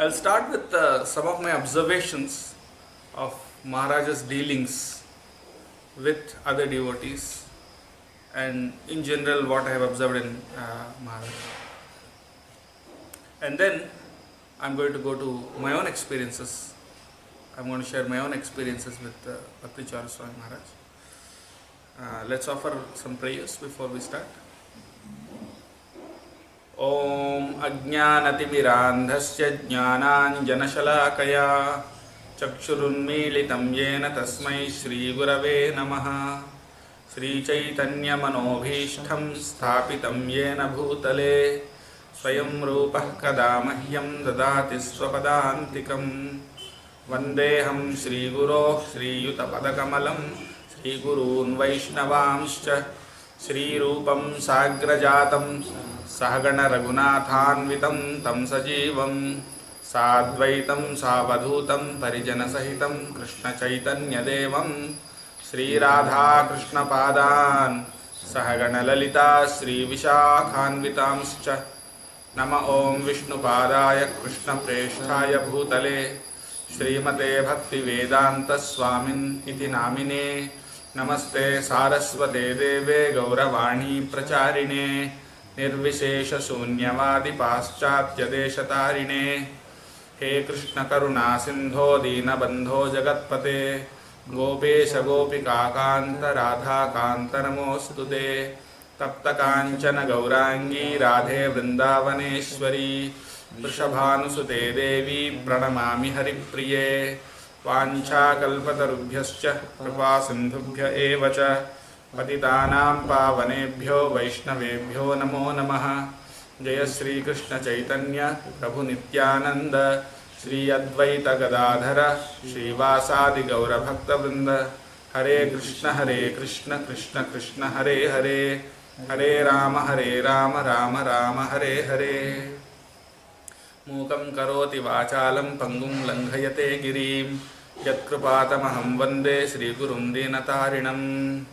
I'll start with some of my observations of Maharaja's dealings with other devotees and in general what I have observed in Maharaj. And then I'm going to go to my own experiences. I'm going to share my own experiences with Bhakti Charu Swami Maharaj. Let's offer some prayers before we start. Om Ajnanatimirandhasya Jnananjanashalakaya Chakshurunmilitam Yena Tasmai Shri Gurave Namaha Shri Chaitanya Manobhishtham Sthapitam Yena Bhutale Swayam Rupah Kadamahyam Dadati Swapadantikam Vandeham Shri Guro Shri Yutapadakamalam Shri Gurun Vaishnavamscha Shri Rupam Sagrajatam Sahagana Raghunathanvitam Tam Sajivam Sadvaitam Savadhutam Parijana Sahitam Krishna Chaitanya Devam Shri Radha Krishna Padan Sahagana Lalita Shri Vishakhanvitamscha Nama Om Vishnu Padaya Krishna Presthaya Bhutale Srimate Bhakti Vedanta Swamin Iti Namine Namaste Saraswate Deve Gauravani Pracharine Nirvishesha Sunyavadi Paschatya Deshatarine He Krishna Karuna Sindho Dina Bandho Jagatpate Gopesha Gopika Kanta Radha Kanta Namostute Tapta Kanchana Gaurangi Radhe Vrindavaneshwari Vrishabhanusute Devi Pranamami Haripriye Vancha Kalpatarubhyascha Kripa Sindhubhya Evacha Patitanam Pavanebhyo Vaishnavebhyo Namo Namaha Jaya Sri Krishna Chaitanya Prabhu Nityananda Sri Advaita Gadadhara Sri Vasadi Gaura Bhakta Vrinda Hare Krishna Krishna Krishna Hare Hare Hare Rama Rama Rama Hare Hare Mukam Karoti Vachalam Pangum Langhayate Girim Yatkrupatamaham Vande Sri Gurum Dinatarinam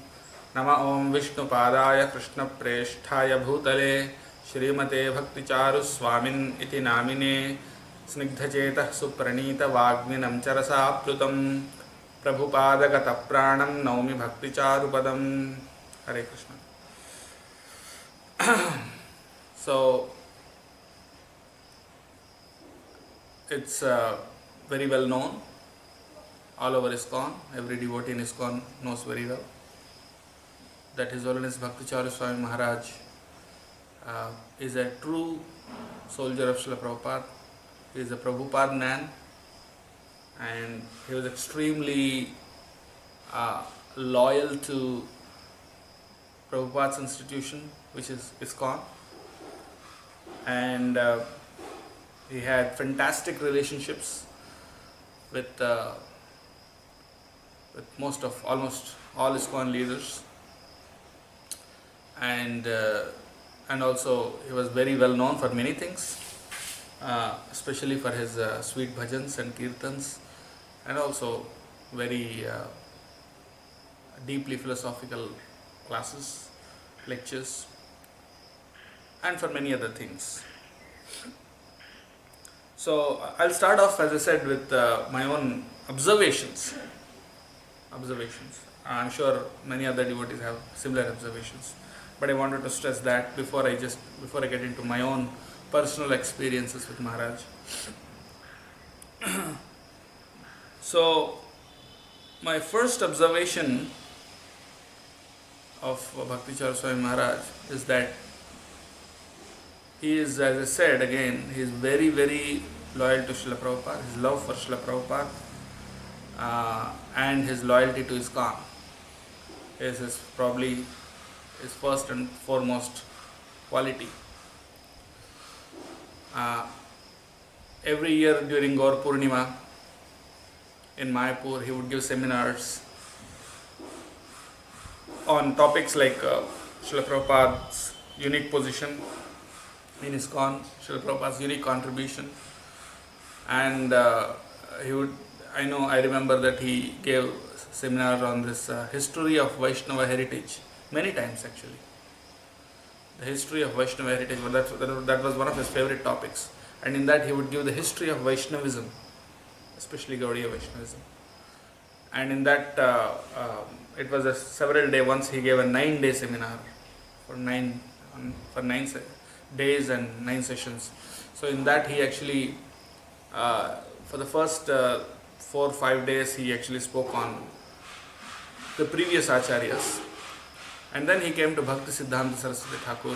Nama Om Vishnu Padaya Krishna Presthaya Bhutale Shrimate Bhakti Charu Swamin Iti Namine Snigdhachetah Supranita Vagminam Charasa Plutam Prabhupada Gata Pranam Naumi Bhakti Charu Padam Hare Krishna. So it's very well known all over ISKCON. Every devotee in ISKCON knows very well that His Holiness Bhakti Charu Swami Maharaj is a true soldier of Srila Prabhupada. He is a Prabhupada man, and he was extremely loyal to Prabhupada's institution, which is ISKCON, and he had fantastic relationships with almost all ISKCON leaders, and also he was very well known for many things, especially for his sweet bhajans and kirtans, and also very deeply philosophical classes, lectures, and for many other things. So I'll start off, as I said, with my own observations. I'm sure many other devotees have similar observations, but I wanted to stress that before I get into my own personal experiences with Maharaj. So my first observation of Bhakti Charu Swami Maharaj is that he is, as I said again, he is very, very loyal to Srila Prabhupada. His love for Srila Prabhupada and his loyalty to ISKCON is probably his first and foremost quality. Every year during Gaur Purnima in Mayapur, he would give seminars on topics like Srila Prabhupada's unique position in ISKCON, Srila Prabhupada's unique contribution, and I remember that he gave seminar on this history of Vaishnava heritage many times actually. The history of Vaishnava heritage, that was one of his favorite topics. and in that he would give the history of Vaishnavism, especially Gaudiya Vaishnavism. And in that, it was a several day. Once he gave a 9-day seminar for 9 days and 9 sessions. So in that he actually, for the first 4 or 5 days, he actually spoke on the previous acharyas, and then he came to Bhakti Siddhanta Saraswati Thakur.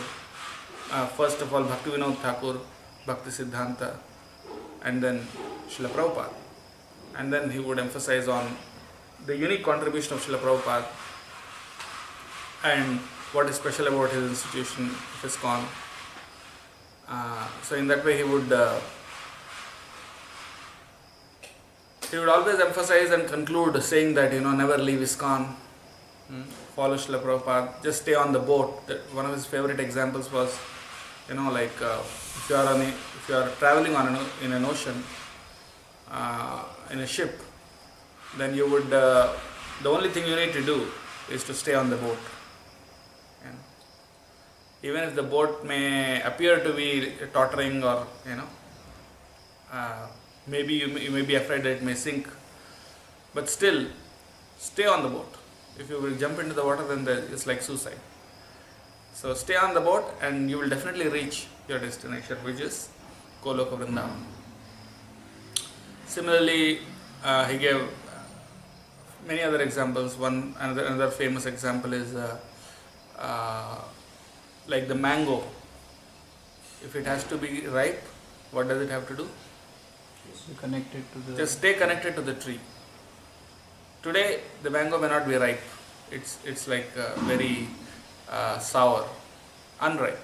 First of all, Bhakti Vinod Thakur, Bhakti Siddhanta, and then Srila Prabhupada. And then he would emphasize on the unique contribution of Srila Prabhupada and what is special about his institution, ISKCON. So in that way he would always emphasize and conclude saying that, never leave ISKCON, follow Srila Prabhupada, just stay on the boat. One of his favorite examples was, if you are traveling in an ocean, in a ship, then you would, the only thing you need to do is to stay on the boat. Even if the boat may appear to be tottering, or maybe you may be afraid that it may sink, but still stay on the boat. If you will jump into the water, then it's like suicide. So stay on the boat and you will definitely reach your destination, which is Goloka Vrindavan. Similarly, he gave many other examples. Another famous example is like the mango. If it has to be ripe, what does it have to do? Just stay connected to the tree. Today, the mango may not be ripe. It's like very sour, unripe.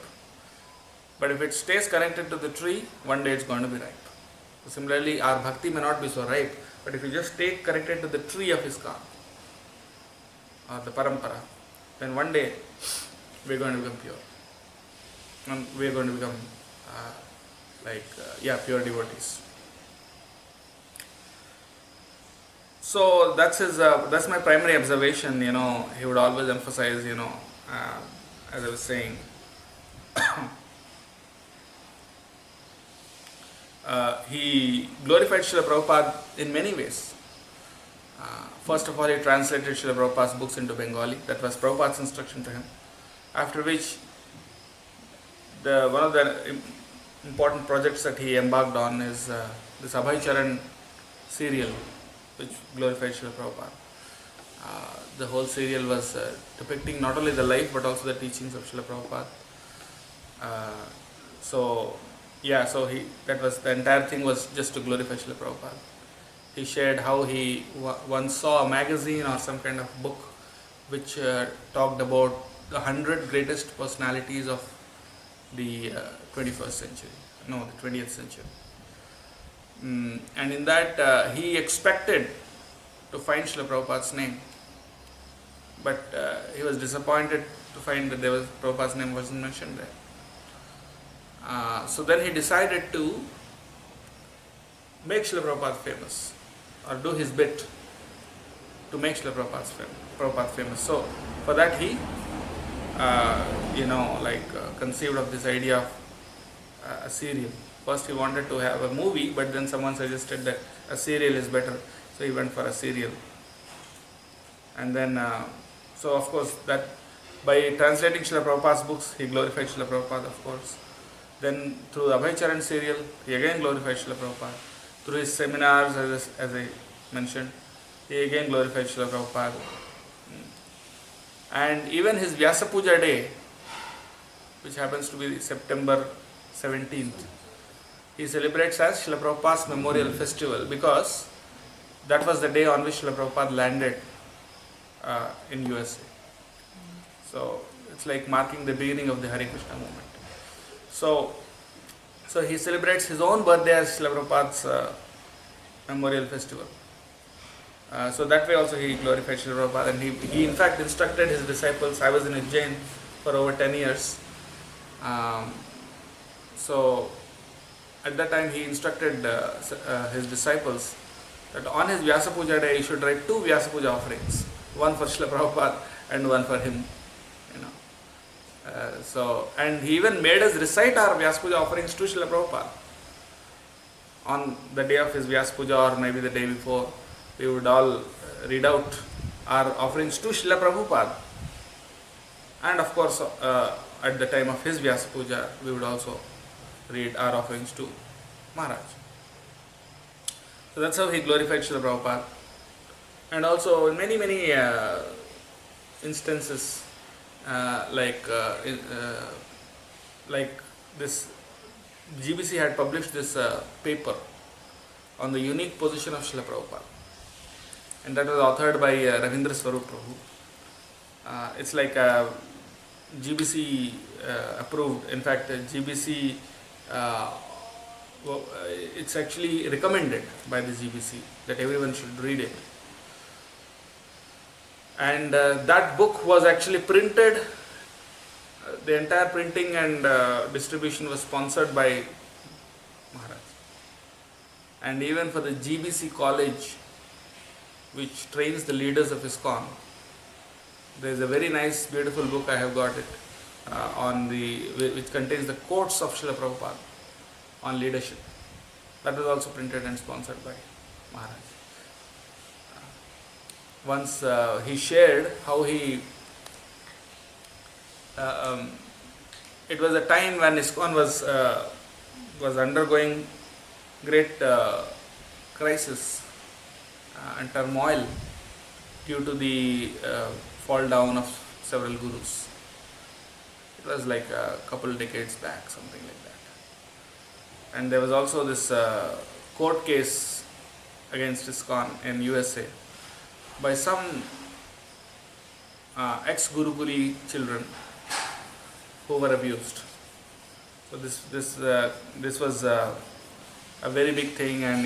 But if it stays connected to the tree, one day it's going to be ripe. So similarly, our bhakti may not be so ripe, but if you just stay connected to the tree of ISKCON, or the parampara, then one day we're going to become pure. And we're going to become pure devotees. So that's my primary observation. He would always emphasize, as I was saying, he glorified Srila Prabhupada in many ways. First of all, he translated Srila Prabhupada's books into Bengali. That was Prabhupada's instruction to him. After which, one of the important projects that he embarked on is this Bhakti Charu serial, which glorified Srila Prabhupada. The whole serial was depicting not only the life but also the teachings of Srila Prabhupada. So that was the entire thing, was just to glorify Srila Prabhupada. He shared how he once saw a magazine or some kind of book which talked about the 100 greatest personalities of the 21st century, the 20th century. And in that he expected to find Srila Prabhupada's name, but he was disappointed to find that Prabhupada's name wasn't mentioned there. So then he decided to make Srila Prabhupada famous, or do his bit to make Srila Prabhupada famous. So for that he conceived of this idea of a serial. First he wanted to have a movie, but then someone suggested that a serial is better, so he went for a serial. And then, so of course, that by translating Srila Prabhupada's books, he glorified Srila Prabhupada, of course. Then through the Bhakti Charu serial, he again glorified Srila Prabhupada. Through his seminars, as I mentioned, he again glorified Srila Prabhupada. And even his Vyasa Puja day, which happens to be September 17th, he celebrates as Srila Prabhupada's Memorial Festival, because that was the day on which Srila Prabhupada landed in USA. So it's like marking the beginning of the Hare Krishna movement. So he celebrates his own birthday as Srila Prabhupada's Memorial Festival. So that way also he glorified Srila Prabhupada, and he in fact instructed his disciples. I was in Ujjain for over 10 years. So at that time he instructed his disciples that on his Vyasa Puja day he should write 2 Vyasa Puja offerings, one for Srila Prabhupada and one for him. And he even made us recite our Vyasa Puja offerings to Srila Prabhupada. on the day of his Vyas Puja or maybe the day before, we would all read out our offerings to Srila Prabhupada. And of course, at the time of his Vyasa Puja, we would also read our offerings to Maharaj. So that's how he glorified Srila Prabhupada. And also in many instances, like this GBC had published this paper on the unique position of Srila Prabhupada, and that was authored by Ravindra Swarup Prabhu. It's like GBC approved. In fact, GBC it's actually recommended by the GBC that everyone should read it. And that book was actually printed. The entire printing and distribution was sponsored by Maharaj. And even for the GBC college, which trains the leaders of ISKCON, there is a very nice, beautiful book. I have got it which contains the quotes of Srila Prabhupada on leadership. That was also printed and sponsored by Maharaj. Once he shared how he it was a time when ISKCON was undergoing great crisis and turmoil due to the fall down of several gurus. It was like a couple decades back, something like that. And there was also this court case against ISKCON in USA by some ex-Gurukuli children who were abused. So this was a very big thing, and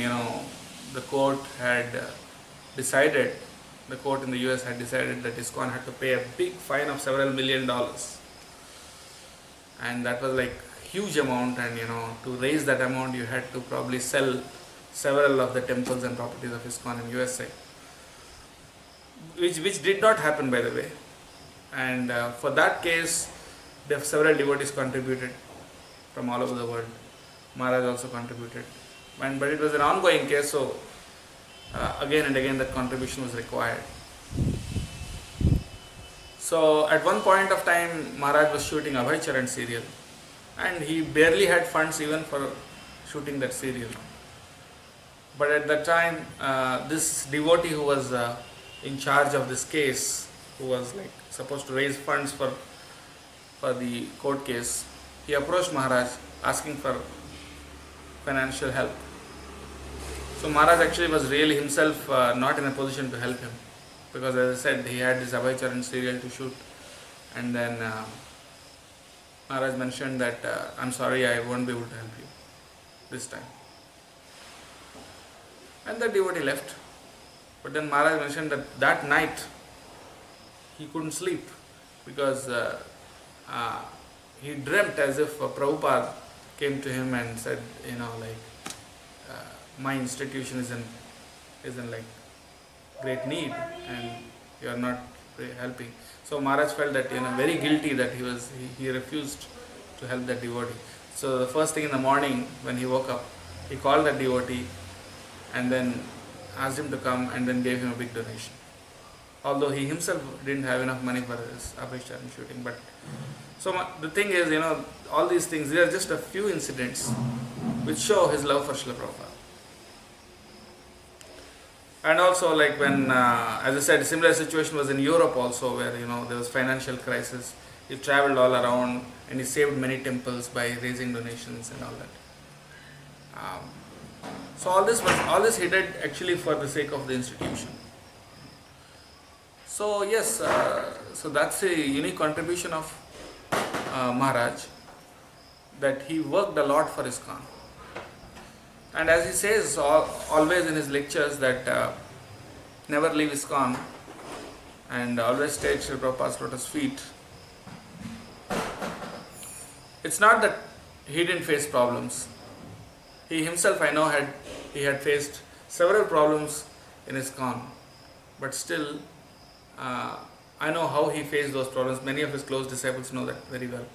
the court had decided. The court in the US had decided that ISKCON had to pay a big fine of several $1 million, and that was like huge amount. And to raise that amount, you had to probably sell several of the temples and properties of ISKCON in USA, which did not happen, by the way. And for that case, several devotees contributed from all over the world. Maharaj also contributed, but it was an ongoing case, so again and again that contribution was required. So at one point of time, Maharaj was shooting Abhay Charan serial, and he barely had funds even for shooting that serial. But at that time, this devotee who was in charge of this case, who was like supposed to raise funds for the court case, he approached Maharaj asking for financial help. So Maharaj actually was really himself not in a position to help him, because as I said, he had this Abhay Charan serial to shoot. And then Maharaj mentioned that I'm sorry, I won't be able to help you this time. And the devotee left. But then Maharaj mentioned that night he couldn't sleep, because he dreamt as if Prabhupada came to him and said, my institution is in like great need and you are not helping. So Maharaj felt that very guilty that he refused to help that devotee. So the first thing in the morning when he woke up, he called that devotee and then asked him to come, and then gave him a big donation. Although he himself didn't have enough money for his Abhay Charan shooting. But so the thing is, all these things, they are just a few incidents which show his love for Srila Prabhupada. And also, like when, as I said, a similar situation was in Europe also, where there was financial crisis. He traveled all around and he saved many temples by raising donations and all that. So all this he did actually for the sake of the institution. So yes, so that's a unique contribution of Maharaj, that he worked a lot for ISKCON. And as he says always in his lectures, that never leave ISKCON and always stay at Srila Prabhupada's lotus feet. It's not that he didn't face problems. He himself, I know, had faced several problems in ISKCON, but still I know how he faced those problems. Many of his close disciples know that very well.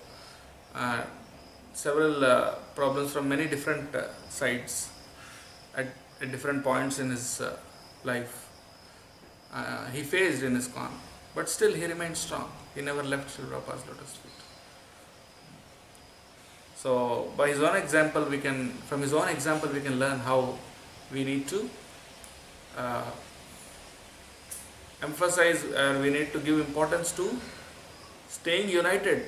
Several problems from many different sides. at, at different points in his life. He faced in ISKCON, but still he remained strong. He never left Srila Prabhupada's lotus feet. So, by his own example, from his own example, we can learn how we need to emphasize, we need to give importance to staying united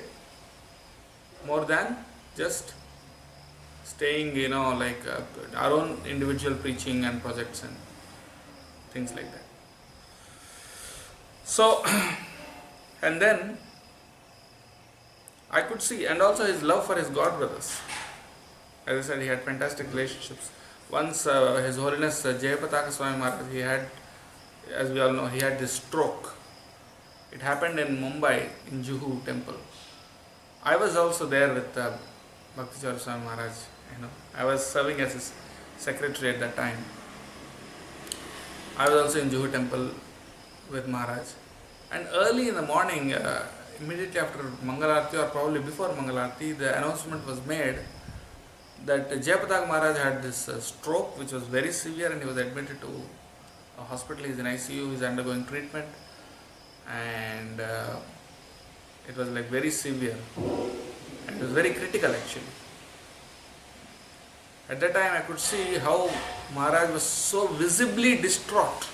more than just staying, like our own individual preaching and projects and things like that. So, and then I could see, and also his love for his god brothers. As I said, he had fantastic relationships. Once His Holiness Charu Swami Maharaja, he had, as we all know, he had this stroke. It happened in Mumbai, in Juhu temple. I was also there with Bhakti Charu Swami Maharaj. I was serving as his secretary at that time. I was also in Juhu temple with Maharaj. And early in the morning, immediately after Mangalarti or probably before Mangalarti, the announcement was made that Jayapataka Maharaj had this stroke which was very severe, and he was admitted to a hospital. He is in ICU, he is undergoing treatment, and it was like very severe, and it was very critical actually. At that time I could see how Maharaj was so visibly distraught.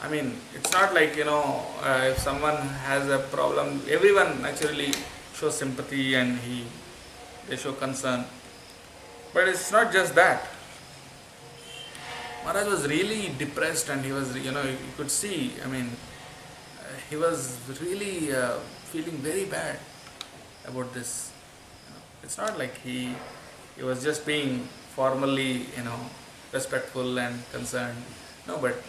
I mean, it's not like, if someone has a problem, everyone naturally shows sympathy and they show concern. But it's not just that. Maharaj was really depressed, and he was, you could see, he was really feeling very bad about this. It's not like he was just being formally, respectful and concerned. No, but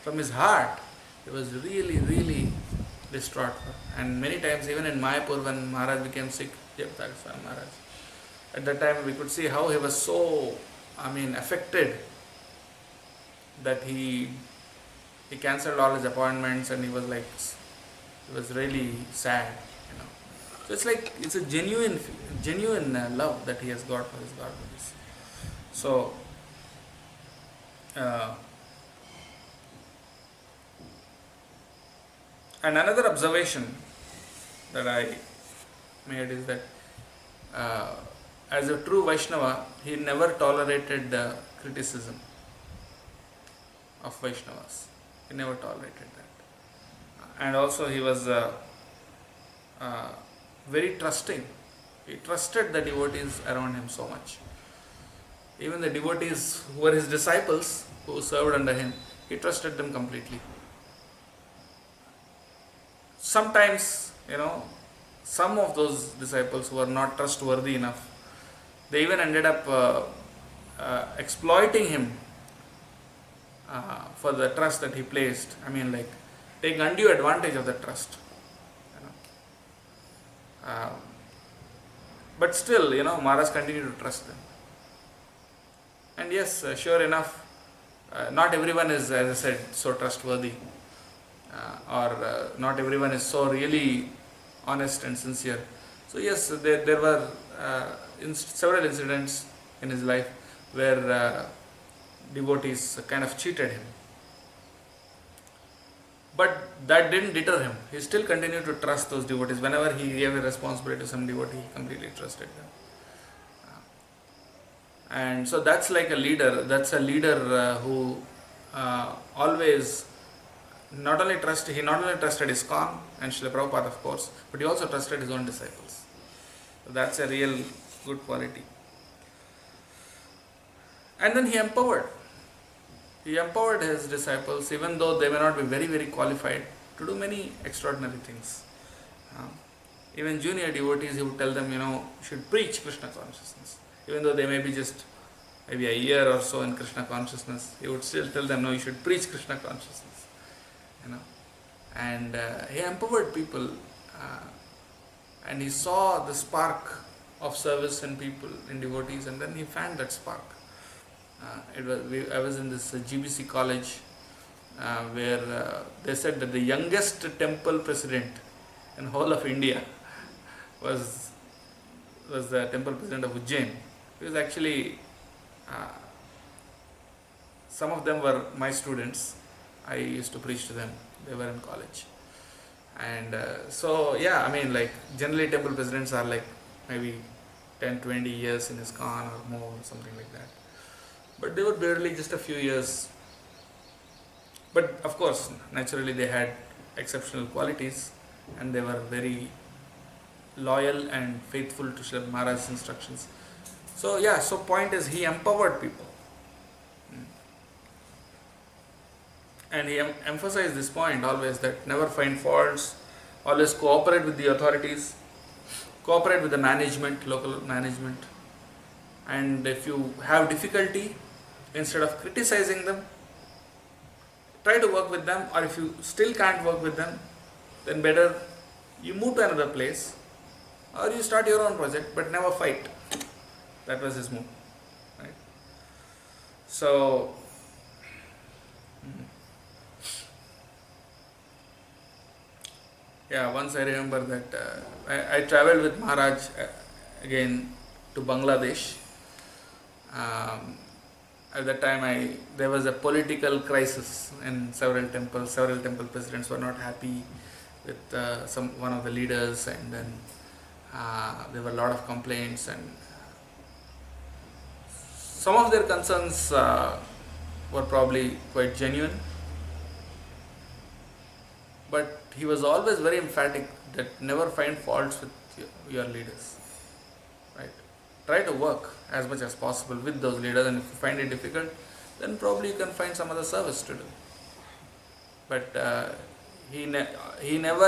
from his heart, he was really, really distraught. And many times, even in Mayapur, when Maharaj became sick, Bhakti Swami Maharaj, at that time we could see how he was so, affected that he cancelled all his appointments, and he was really sad. So it's a genuine love that he has got for his God brothers. So, and another observation that I made is that as a true Vaishnava, he never tolerated criticism of Vaishnavas. He never tolerated that. And also he was very trusting. He trusted the devotees around him so much. Even the devotees who were his disciples, who served under him, he trusted them completely. Sometimes, some of those disciples who were not trustworthy enough, they even ended up exploiting him for the trust that he placed. Taking undue advantage of the trust. But still, Maharaj continued to trust them. And yes, sure enough, not everyone is, as I said, so trustworthy. Or not everyone is so really honest and sincere. So yes, there were several incidents in his life where devotees kind of cheated him. But that didn't deter him. He still continued to trust those devotees. Whenever he gave a responsibility to some devotee, he completely trusted them. And so that's like a leader. That's a leader who always he not only trusted ISKCON and Srila Prabhupada, of course, but he also trusted his own disciples. So that's a real good quality. And then he empowered his disciples, even though they may not be very, very qualified, to do many extraordinary things. Even junior devotees, he would tell them, you should preach Krishna consciousness. Even though they may be just maybe a year or so in Krishna consciousness, he would still tell them, no, you should preach Krishna consciousness. And he empowered people, and he saw the spark of service in people, in devotees, and then he fanned that spark. I was in this GBC college where they said that the youngest temple president in whole of India was the temple president of Ujjain. He was actually some of them were my students. I used to preach to them. They were in college. And like generally temple presidents are like maybe 10-20 years in ISKCON or more, something like that. But they were barely just a few years. But of course, naturally they had exceptional qualities and they were very loyal and faithful to Srila Maharaj's instructions. So point is, he empowered people. And he emphasized this point always, that never find faults, always cooperate with the authorities, cooperate with the management, local management. And if you have difficulty, instead of criticizing them, try to work with them, or if you still can't work with them, then better you move to another place or you start your own project, but never fight. That was his move. Right? So, once I remember that I traveled with Maharaj again to Bangladesh. At that time, there was a political crisis in several temples. Several temple presidents were not happy with one of the leaders, and then there were a lot of complaints, and some of their concerns were probably quite genuine. But he was always very emphatic that never find faults with your leaders. Right? Try to work as much as possible with those leaders, and if you find it difficult, then probably you can find some other service to do. But he never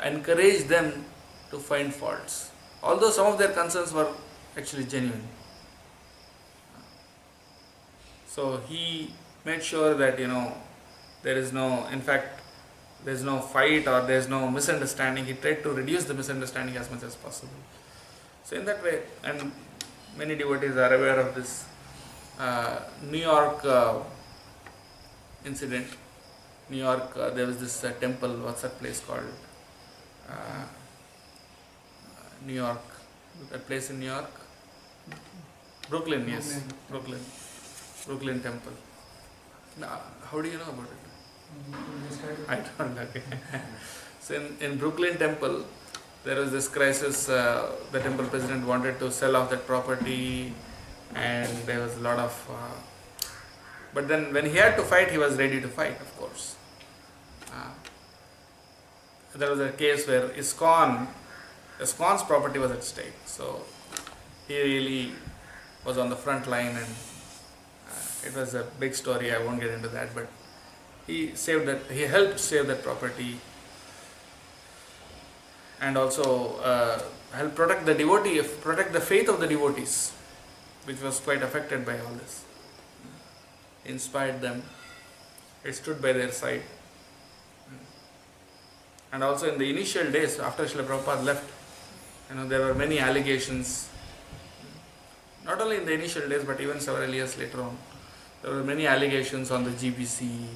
encouraged them to find faults, although some of their concerns were actually genuine. So he made sure that there is no fight or there is no misunderstanding. He tried to reduce the misunderstanding as much as possible. So in that way, and many devotees are aware of this New York incident. New York, there was this temple, what's that place called? New York, that place in New York? Brooklyn, yes, Brooklyn temple. Now, how do you know about it? I don't know. Okay. So in Brooklyn temple, there was this crisis. The temple president wanted to sell off that property, and there was a lot of. But then, when he had to fight, he was ready to fight. Of course, there was a case where ISKCON's property was at stake. So he really was on the front line, and it was a big story. I won't get into that, but he helped save that property, and also helped protect the faith of the devotees, which was quite affected by all this. Inspired them. It stood by their side. And also in the initial days, after Srila Prabhupada left, there were many allegations. Not only in the initial days, but even several years later on. There were many allegations on the GBC,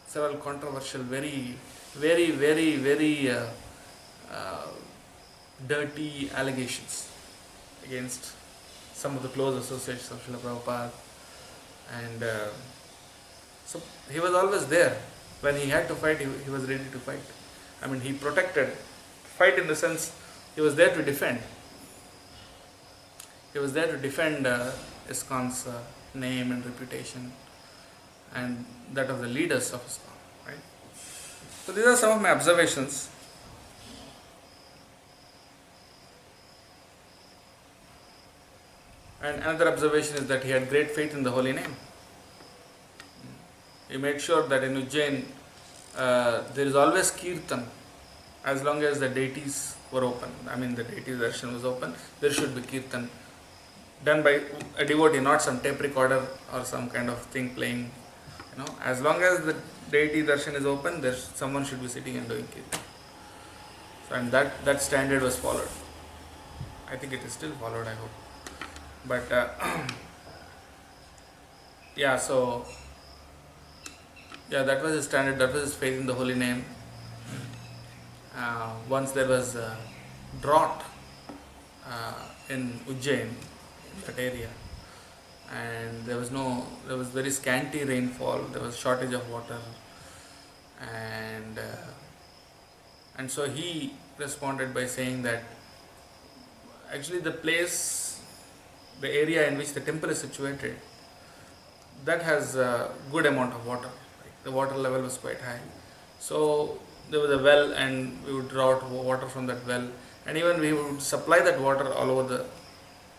several controversial, very, very, very, very dirty allegations against some of the close associates of Srila Prabhupada. And so he was always there. When he had to fight, he was ready to fight. He protected. Fight in the sense, he was there to defend. He was there to defend ISKCON's name and reputation, and that of the leaders of ISKCON. Right? So these are some of my observations. And another observation is that he had great faith in the holy name. He made sure that in Ujjain there is always kirtan, as long as the deities were open. The deity darshan was open, there should be kirtan done by a devotee, not some tape recorder or some kind of thing playing. As long as the deity darshan is open, someone should be sitting and doing kirtan. So, and that standard was followed. I think it is still followed, I hope. But that was his standard, that was his faith in the holy name. Once there was a drought in Ujjain, that area. and there was very scanty rainfall, there was shortage of water, and so he responded by saying that actually the area in which the temple is situated, that has a good amount of water. Like the water level was quite high. So there was a well, and we would draw water from that well, and even we would supply that water all over the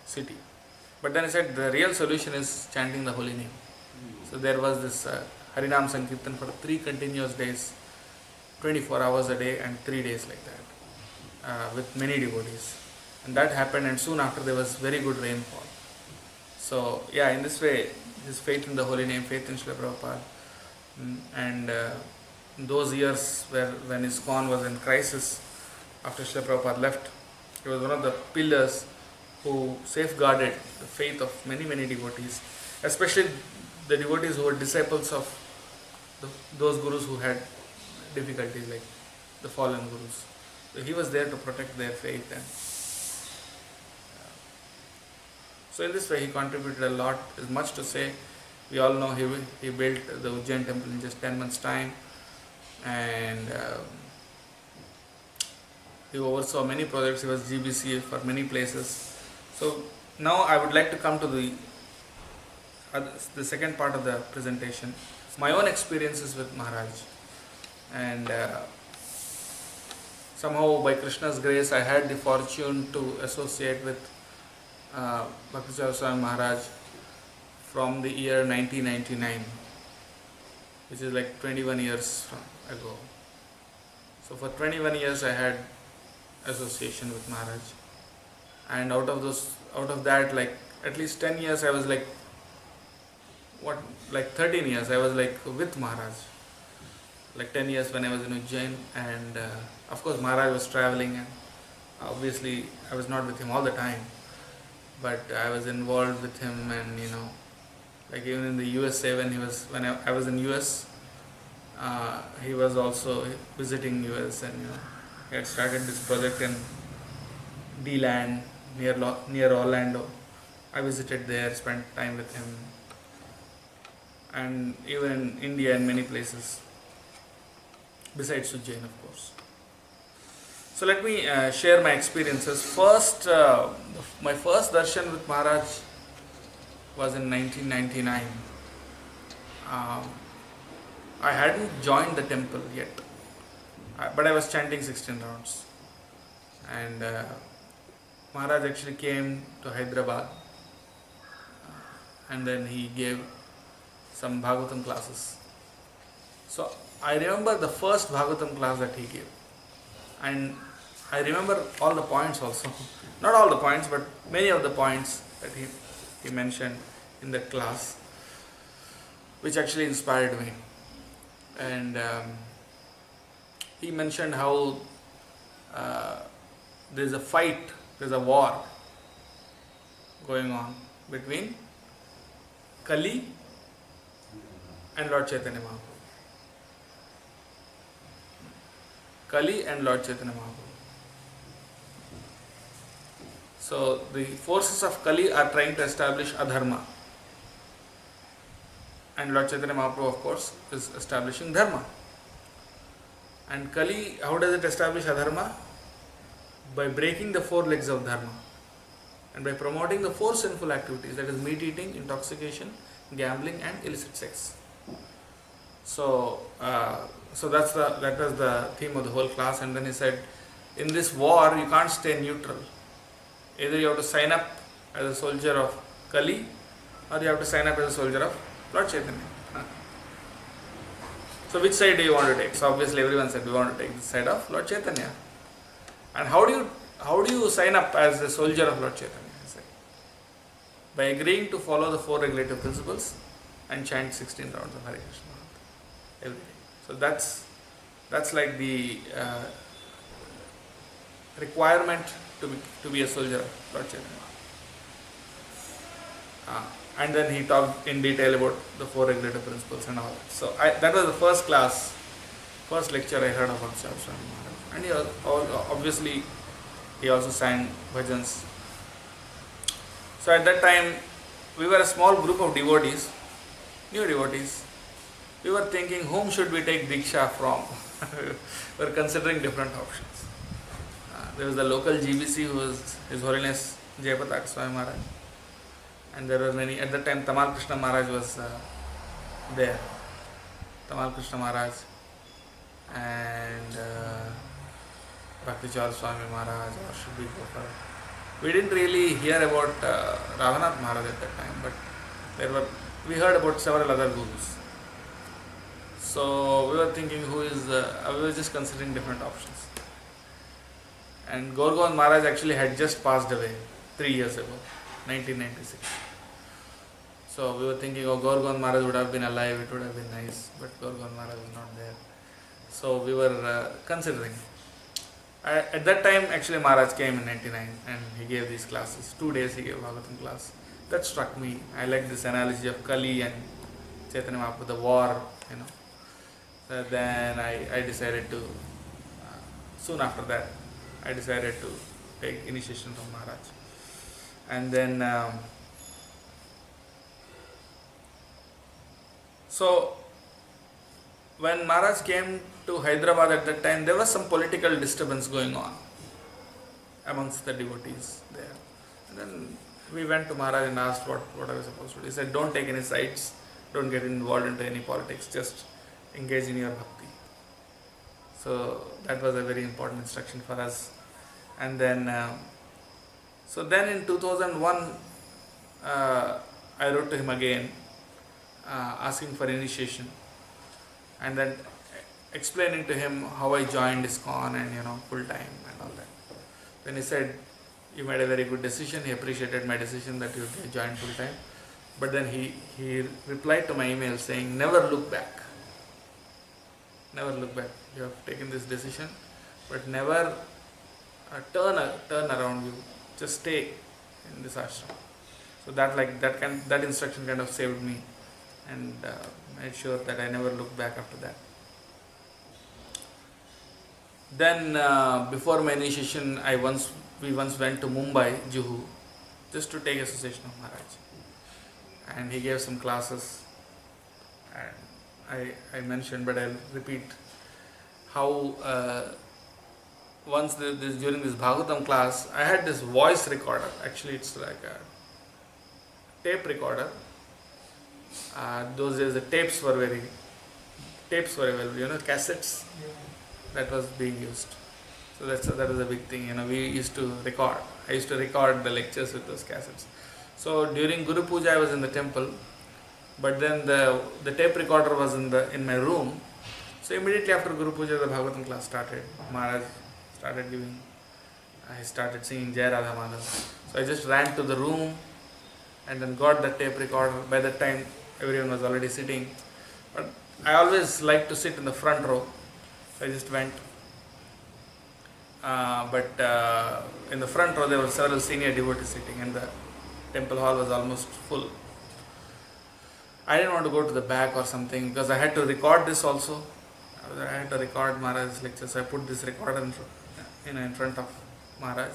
city. But then he said the real solution is chanting the holy name. So there was this Harinam Sankirtan for 3 continuous days, 24 hours a day and 3 days like that, with many devotees. And that happened, and soon after there was very good rainfall. So yeah, in this way, his faith in the holy name, faith in Srila Prabhupada, and those years when ISKCON was in crisis after Srila Prabhupada left, he was one of the pillars who safeguarded the faith of many, many devotees, especially the devotees who were disciples of those gurus who had difficulties, like the fallen gurus. So he was there to protect their faith. And so in this way he contributed a lot. There's much to say. We all know he built the Ujjain temple in just 10 months' time, and he oversaw many projects. He was GBC for many places. So now I would like to come to the second part of the presentation, my own experiences with Maharaj. And somehow by Krishna's grace I had the fortune to associate with Bhakti Charu Swami Maharaj from the year 1999, which is like 21 years ago. So for 21 years I had association with Maharaj, and out of that, like at least 10 years I was like 13 years I was like with Maharaj. Like 10 years when I was in Ujjain, and of course Maharaj was traveling, and obviously I was not with him all the time, but I was involved with him. And like even in the USA, when I was in US, he was also visiting US, and he had started this project in D-Land near Orlando. I visited there, spent time with him, and even in India and many places besides Ujjain, of course. So let me share my experiences. First, my first darshan with Maharaj was in 1999. I hadn't joined the temple yet, but I was chanting 16 rounds. And Maharaj actually came to Hyderabad, and then he gave some Bhagavatam classes. So I remember the first Bhagavatam class that he gave, and I remember all the points also. Not all the points, but many of the points that he mentioned in that class, which actually inspired me. And he mentioned how there's a fight, there's a war going on between Kali and Lord Chaitanya Mahaprabhu. Kali and Lord Chaitanya Mahaprabhu. So the forces of Kali are trying to establish adharma, and Lord Chaitanya Mahaprabhu, of course, is establishing dharma. And Kali, how does it establish adharma? By breaking the 4 legs of dharma, and by promoting the 4 sinful activities, that is meat eating, intoxication, gambling, and illicit sex. So that was the theme of the whole class. And then he said, in this war you can't stay neutral. Either you have to sign up as a soldier of Kali, or you have to sign up as a soldier of Lord Chaitanya. So which side do you want to take? So obviously everyone said we want to take the side of Lord Chaitanya. And how do you sign up as a soldier of Lord Chaitanya? He said, by agreeing to follow the 4 regulative principles and chant 16 rounds of Hare Krishna every day. So that's like the requirement to be a soldier of Lord Chaitanya. And then he talked in detail about the 4 regulative principles and all that. So that was the first lecture I heard about Charu Swami Maharaja. And obviously he also sang bhajans. So at that time we were a small group of devotees, new devotees. We were thinking, whom should we take Diksha from? We were considering different options. There was the local GBC who was His Holiness Charu Swami Maharaja. And there were many, at that time Tamal Krishna Maharaj was there. Tamal Krishna Maharaj and Bhakti Charu Swami Maharaja, or should we go for? We didn't really hear about Ravanath Maharaj at that time, but we heard about several other gurus. So we were thinking we were just considering different options. And Gaur Maharaj actually had just passed away 3 years ago, 1996. So we were thinking, Gaur Maharaj would have been alive, it would have been nice, but Gaur Maharaj was not there. So we were considering. At that time, actually Maharaj came in 99 and he gave these classes. 2 days he gave Bhagavatam class. That struck me. I like this analogy of Kali and Chaitanya Mahaprabhu, the war, So then I decided to, soon after that, I decided to take initiation from Maharaj. And then, so when Maharaj came to Hyderabad at that time, there was some political disturbance going on amongst the devotees there. And then we went to Maharaj and asked what I was supposed to do. He said, don't take any sides, don't get involved into any politics, just engage in your bhakti. So that was a very important instruction for us. And then, so then in 2001, I wrote to him again, asking for initiation, and then explaining to him how I joined ISKCON and full time and all that. Then he said, you made a very good decision. He appreciated my decision that you joined full time. But then he replied to my email saying, never look back. Never look back. You have taken this decision, but never turn around. You just stay in this ashram. So that instruction kind of saved me and made sure that I never looked back after that. Then before my initiation, we once went to Mumbai, Juhu, just to take association of Maharaj, and he gave some classes. And I mentioned, but I'll repeat how once during this Bhagavatam class, I had this voice recorder. Actually, it's like a tape recorder. Those days the tapes were available, cassettes. That was being used. So that was a big thing. We used to record. I used to record the lectures with those cassettes. So during Guru Puja, I was in the temple, but then the tape recorder was in my room. So immediately after Guru Puja, the Bhagavatam class started. Maharaj started giving. I started singing Jai Radha Manas. So I just ran to the room and then got the tape recorder. By that time, everyone was already sitting. But I always liked to sit in the front row. So I just went. But in the front row, there were several senior devotees sitting, and the temple hall was almost full. I didn't want to go to the back or something because I had to record this also. I had to record Maharaj's lectures. So I put this recorder in front of Maharaj.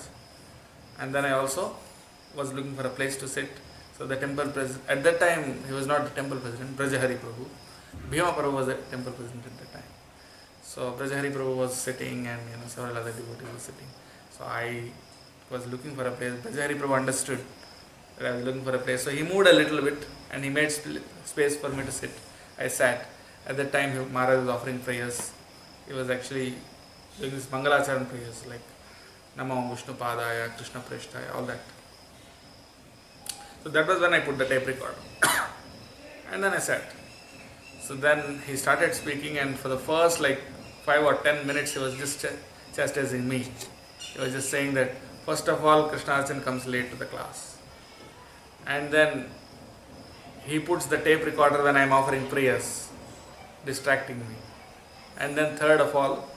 And then I also was looking for a place to sit. So the temple president, at that time, he was not the temple president, Brajahari Prabhu. Bhima Prabhu was the temple president at that time. So Brajahari Prabhu was sitting and several other devotees were sitting. So I was looking for a place. Brajahari Prabhu understood that I was looking for a place. So he moved a little bit and he made space for me to sit. I sat. At that time, Maharaj was offering prayers. He was actually doing this Mangalacharan prayers like Namo Vishnu Padaya, Krishna Preshtaya, all that. So that was when I put the tape recorder. And then I sat. So then he started speaking, and for the first 5 or 10 minutes he was just chastising me. He was just saying that first of all, Krishnarchan comes late to the class. And then he puts the tape recorder when I am offering prayers, distracting me. And then third of all,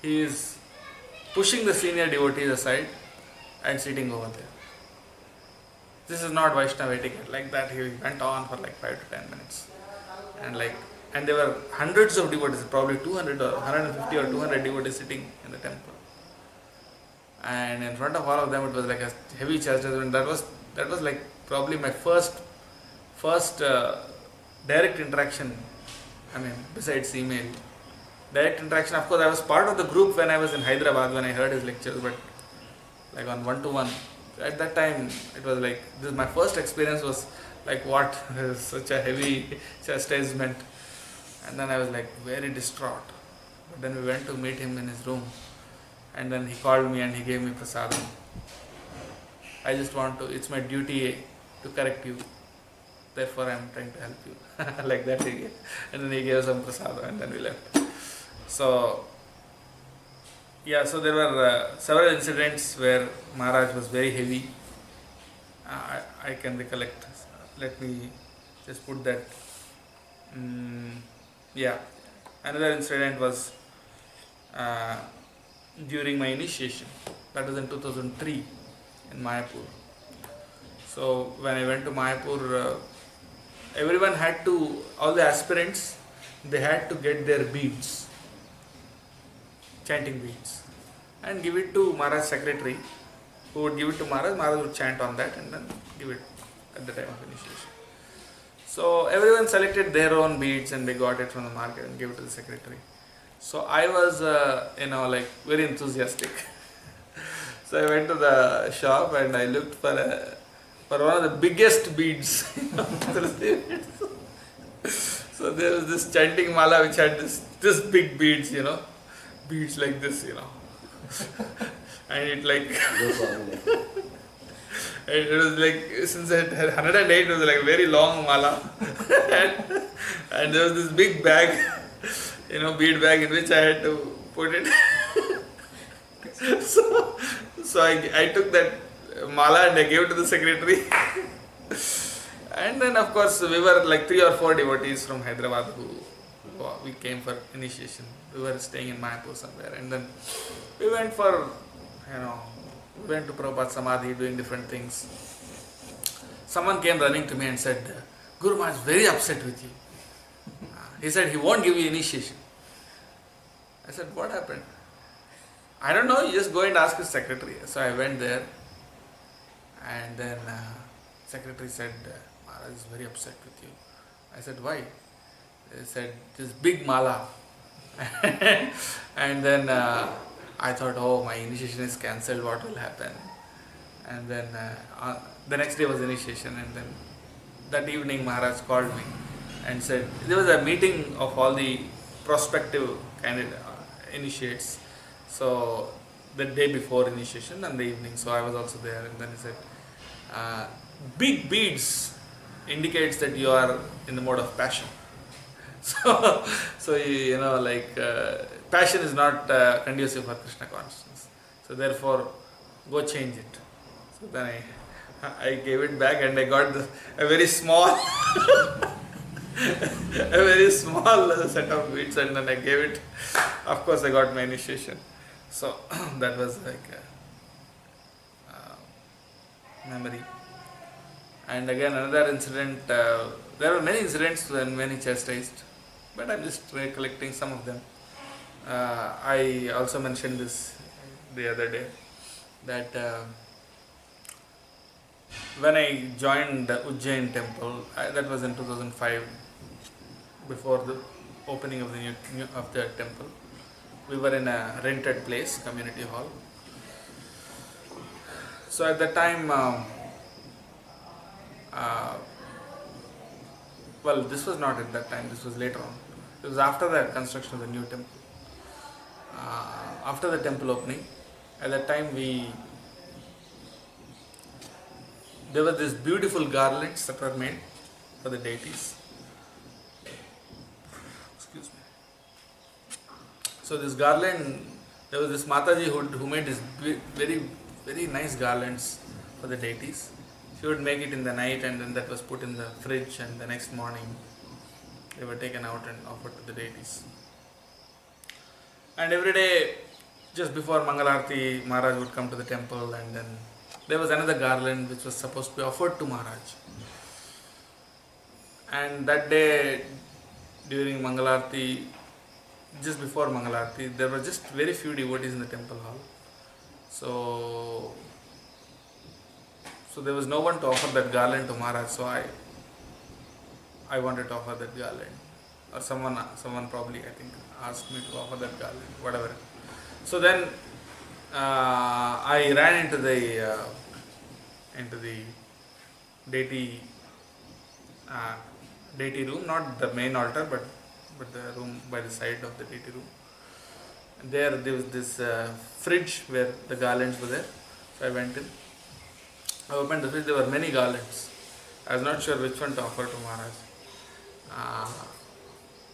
he is pushing the senior devotees aside and sitting over there. This is not Vaishnava etiquette. Like that he went on for 5 to 10 minutes. And there were hundreds of devotees, probably 200 or 150 or 200 devotees sitting in the temple. And in front of all of them, it was like a heavy chastisement. That was That was like probably my first direct interaction. I mean, besides email, direct interaction. Of course, I was part of the group when I was in Hyderabad when I heard his lectures, but like on one-to-one. At that time, it was like this. My first experience was like what such a heavy chastisement, and then I was like very distraught. But then we went to meet him in his room, and then he called me and he gave me prasadam. I just want to. It's my duty to correct you. Therefore, I am trying to help you. Like that, he gave. And then he gave some prasadam, and then we left. So. Yeah, so there were several incidents where Maharaj was very heavy. I can recollect. Let me just put that. Yeah, another incident was during my initiation. That was in 2003 in Mayapur. So when I went to Mayapur, everyone had to, all the aspirants, they had to get their beads. Chanting beads, and give it to Maharaj's secretary, who would give it to Maharaj. Maharaj would chant on that and then give it at the time of initiation. So everyone selected their own beads and they got it from the market and gave it to the secretary. So I was, like very enthusiastic. So I went to the shop and I looked for one of the biggest beads. So there was this chanting mala which had this big beads, beads like this, and it like and it was like, since I had 108, it was like a very long mala, and there was this big bag, bead bag in which I had to put it. So I took that mala and I gave it to the secretary. And then of course we were like 3 or 4 devotees from Hyderabad we came for initiation. We were staying in Mayapur somewhere, and then we went for, we went to Prabhupada Samadhi, doing different things. Someone came running to me and said, Guru Maharaj is very upset with you. He said he won't give you initiation. I said, what happened? I don't know, you just go and ask his secretary. So I went there, and then secretary said, Maharaj is very upset with you. I said, why? He said, this big mala. And then I thought, oh, my initiation is cancelled, what will happen? And then the next day was initiation, and then that evening Maharaj called me and said, there was a meeting of all the prospective initiates. So the day before initiation and the evening, so I was also there, and then he said, big beads indicates that you are in the mode of passion. So passion is not conducive for Krishna consciousness. So therefore, go change it. So then I gave it back, and I got a very small, set of beads, and then I gave it. Of course, I got my initiation. So that was like a memory. And again, another incident. There were many incidents when many chastised, but I'm just recollecting some of them. I also mentioned this the other day, that when I joined the Ujjain temple, that was in 2005, before the opening of the temple. We were in a rented place, community hall. So at that time, this was not at that time, this was later on. It was after the construction of the new temple. After the temple opening, at that time there were these beautiful garlands that were made for the deities. Excuse me. So this garland, there was this Mataji who made this very, very nice garlands for the deities. She would make it in the night, and then that was put in the fridge, and the next morning they were taken out and offered to the deities. And every day, just before Mangalarti, Maharaj would come to the temple, and then there was another garland which was supposed to be offered to Maharaj. And that day, during Mangalarti, just before Mangalarti, there were just very few devotees in the temple hall. So So there was no one to offer that garland to Maharaj, so I wanted to offer that garland. Or someone probably, I think, asked me to offer that garland, whatever. So then I ran into the deity deity room, not the main altar, but the room by the side of the deity room. And there was this fridge where the garlands were there. So I went in. I opened the fridge. There were many garlands. I was not sure which one to offer to Maharaj.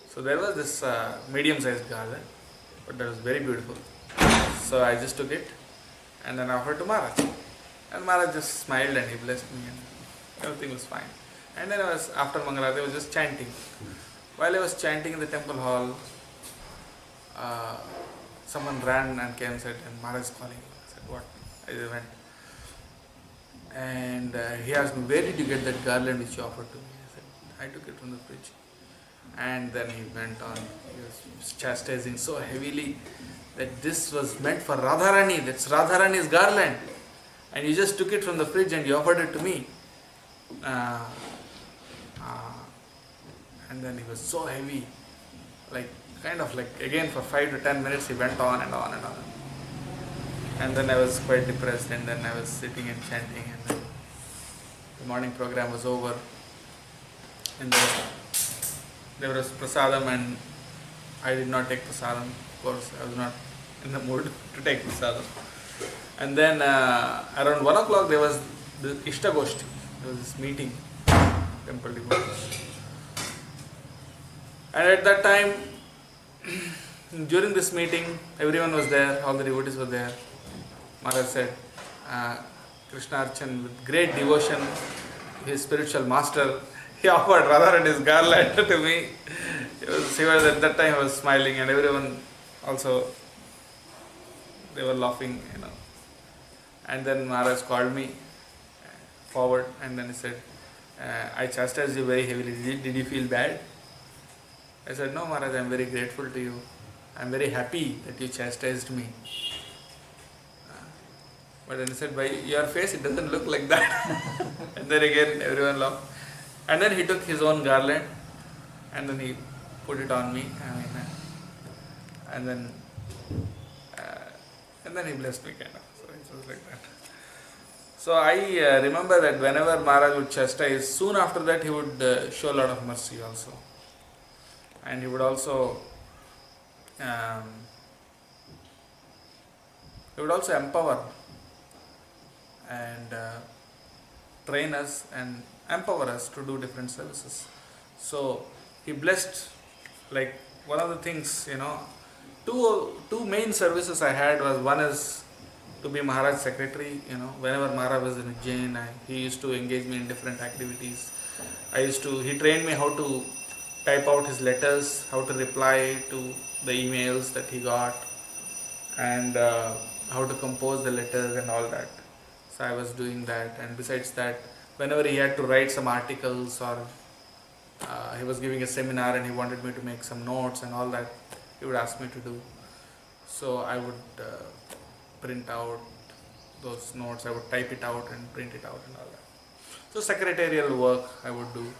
So there was this medium-sized garland, but that was very beautiful. So I just took it and then offered to Maharaj. And Maharaj just smiled and he blessed me and everything was fine. And then after Mangalarti, I was just chanting. While I was chanting in the temple hall, someone ran and came and said, and Maharaj is calling. I said, what? I went. And he asked me, where did you get that garland which you offered to me? I said, I took it from the fridge. And then he went on, he was chastising so heavily that this was meant for Radharani, that's Radharani's garland. And you just took it from the fridge and you offered it to me. And then he was so heavy, kind of again for 5 to 10 minutes he went on and on and on. And then I was quite depressed, and then I was sitting and chanting, and then the morning program was over. And there was prasadam, and I did not take prasadam. Of course, I was not in the mood to take prasadam. And then around 1 o'clock there was the Ishta Goshti. There was this meeting, temple devotees. And at that time, during this meeting, everyone was there, all the devotees were there. Maharaj said, Krishnarchan, with great devotion, his spiritual master, he offered Radharani's garland to me. He was at that time, I was smiling, and everyone also, they were laughing, And then Maharaj called me forward, and then he said, I chastised you very heavily. Did you feel bad? I said, no, Maharaj, I am very grateful to you. I am very happy that you chastised me. But then he said, by your face, it doesn't look like that. And then again, everyone laughed. And then he took his own garland, and then he put it on me. And then he blessed me, kind of. So it was like that. So I remember that whenever Maharaj would chastise, soon after that he would show a lot of mercy also. And he would also empower and train us and empower us to do different services. So he blessed, one of the things, two main services I had was, one is to be Maharaj's secretary. Whenever Maharaj was in Ujjain, he used to engage me in different activities. He trained me how to type out his letters, how to reply to the emails that he got, and how to compose the letters and all that. So I was doing that, and besides that, whenever he had to write some articles, or he was giving a seminar and he wanted me to make some notes and all that, he would ask me to do. So I would print out those notes, I would type it out and print it out and all that. So secretarial work I would do.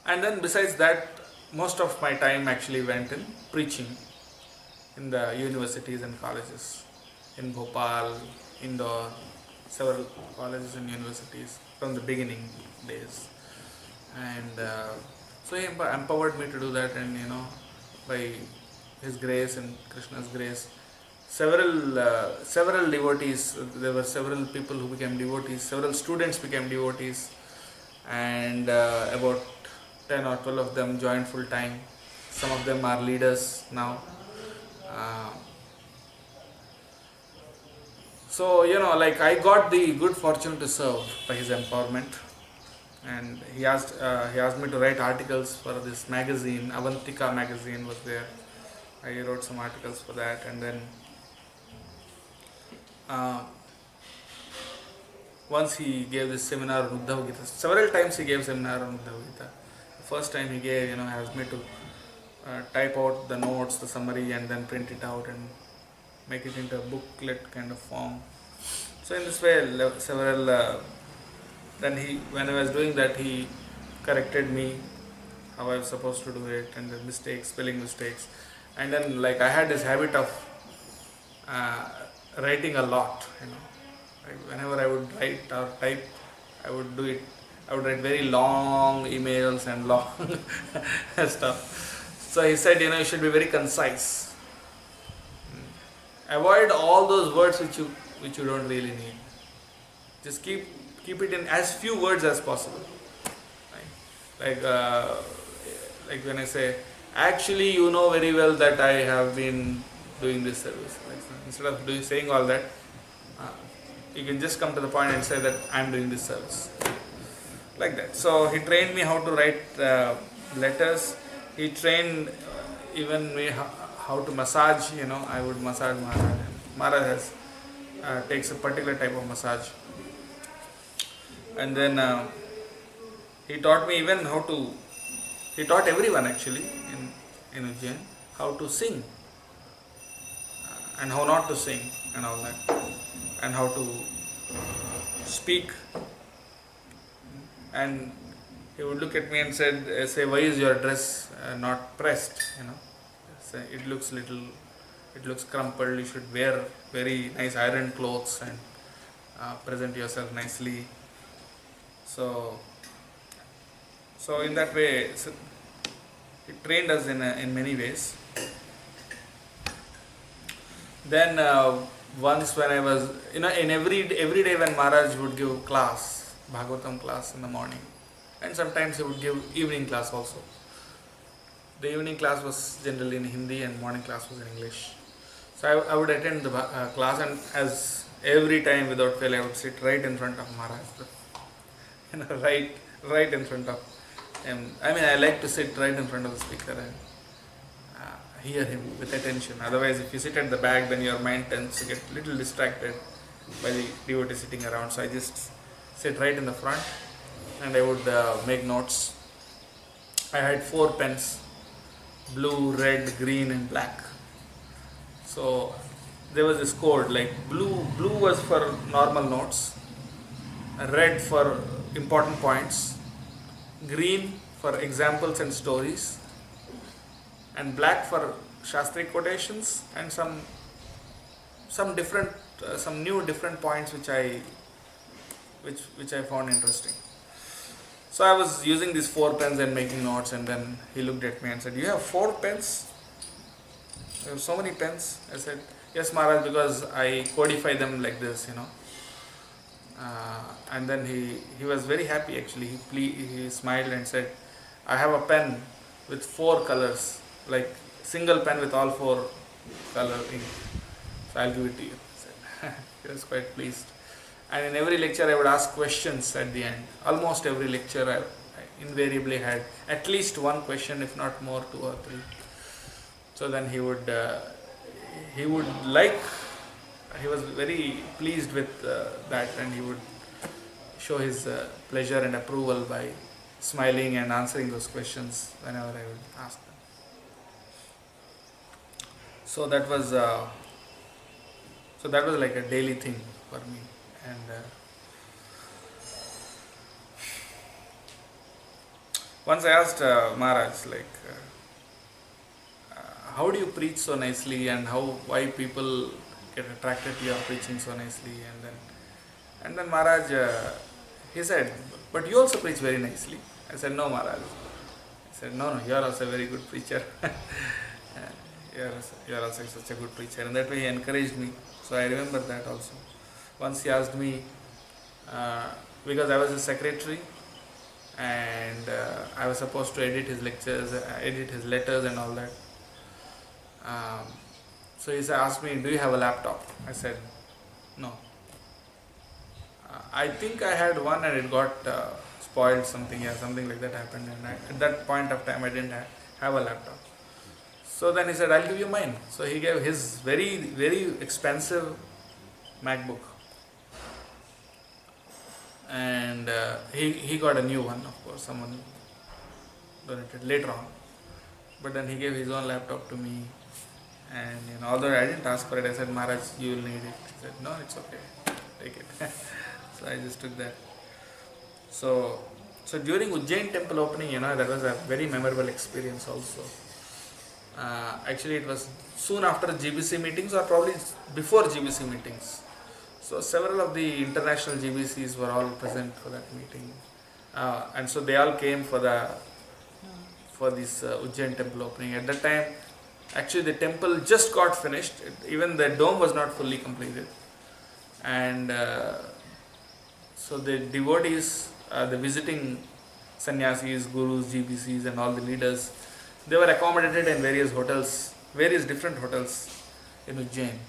And then besides that, most of my time actually went in preaching in the universities and colleges in Bhopal, Indore, several colleges and universities from the beginning days. And so he empowered me to do that, and by his grace and Krishna's grace, several devotees, there were several people who became devotees, several students became devotees, and about 10 or 12 of them joined full time. Some of them are leaders now. So I got the good fortune to serve by his empowerment, and he asked me to write articles for this magazine. Avantika magazine was there. I wrote some articles for that, and then once he gave this seminar on Uddhava Gita. Several times he gave seminar on Uddhava Gita. The first time he gave, asked me to type out the notes, the summary, and then print it out and make it into a booklet kind of form. So in this way, several. Then when I was doing that, he corrected me how I was supposed to do it, and the mistakes, spelling mistakes, and then like I had this habit of uh, writing a lot. Like whenever I would write or type, I would do it. I would write very long emails and long stuff. So he said, you should be very concise. Avoid all those words which you don't really need. Just keep it in as few words as possible. Right? Like when I say, actually you know very well that I have been doing this service. Like, instead of saying all that, you can just come to the point and say that I am doing this service. Like that. So he trained me how to write letters. He trained even me how to massage. I would massage Maharaj. Maharaj takes a particular type of massage. And then he taught me even how to. He taught everyone actually in Ujjain how to sing and how not to sing and all that, and how to speak. And he would look at me and say, why is your dress not pressed? Say, it looks crumpled. You should wear very nice iron clothes and present yourself nicely. So in that way, it trained us in many ways. Then once when I was, in every day when Maharaj would give class, Bhagavatam class in the morning, and sometimes he would give evening class also. The evening class was generally in Hindi and morning class was in English. So I would attend the class, and as every time without fail I would sit right in front of Maharaj, right in front of him. I like to sit right in front of the speaker and hear him with attention. Otherwise, if you sit at the back, then your mind tends to get a little distracted by the devotee sitting around. So I just sit right in the front and I would make notes. I had 4 pens, blue, red, green and black. So there was this code, like blue was for normal notes, red for important points, green for examples and stories, and black for Shastri quotations and some new different points which I found interesting. So I was using these 4 pens and making notes, and then he looked at me and said, "You have 4 pens? You have so many pens?" I said, "Yes, Maharaj, because I codify them like this, And then he was very happy actually. He smiled and said, "I have a pen with 4 colors, like single pen with all 4 color ink. So I'll give it to you." He was quite pleased. And in every lecture I would ask questions at the end. Almost every lecture I invariably had at least one question, if not more, 2 or 3. So then he was very pleased with that, and he would show his pleasure and approval by smiling and answering those questions whenever I would ask them. So that was like a daily thing for me. And once I asked Maharaj, how do you preach so nicely, and why people get attracted to your preaching so nicely? And then Maharaj, he said, "But you also preach very nicely." I said, "No, Maharaj." He said, No, you are also a very good preacher. You are also such a good preacher." And that way he encouraged me. So I remember that also. Once he asked me, because I was a secretary, and I was supposed to edit his lectures, edit his letters and all that. So he asked me, "Do you have a laptop?" I said, "No." I think I had one and it got spoiled, something like that happened, and at that point of time I didn't have a laptop. So then he said, "I'll give you mine." So he gave his very, very expensive MacBook, and he got a new one, of course, someone donated later on. But then he gave his own laptop to me, and although I didn't ask for it, I said, "Maharaj, you will need it." He said, "No, it's okay." take it. So I just took that. So during Ujjain temple opening, that was a very memorable experience also. Actually, it was soon after GBC meetings or probably before GBC meetings. So several of the international GBCs were all present for that meeting, and so they all came for this Ujjain temple opening. At that time, actually the temple just got finished. Even the dome was not fully completed, and so the devotees, the visiting sannyasis, gurus, GBCs, and all the leaders, they were accommodated in various hotels, various different hotels in Ujjain.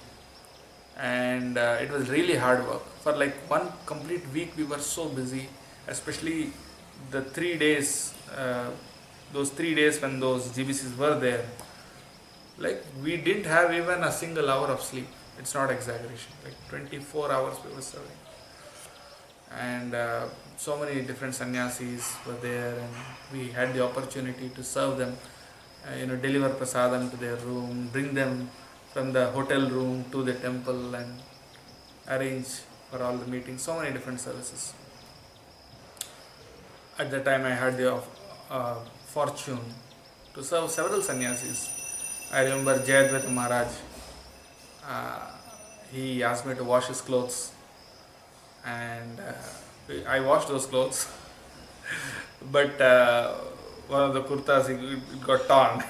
And it was really hard work. For like one complete week we were so busy, especially the 3 days, those 3 days when those GBCs were there. Like we didn't have even a single hour of sleep. It's not exaggeration. Like 24 hours we were serving. And so many different sannyasis were there, and we had the opportunity to serve them, deliver prasadam to their room, bring them from the hotel room to the temple, and arrange for all the meetings, so many different services. At that time I had the fortune to serve several sannyasis. I remember Jayadvaita Maharaj, he asked me to wash his clothes, and I washed those clothes. But one of the kurtas, it got torn,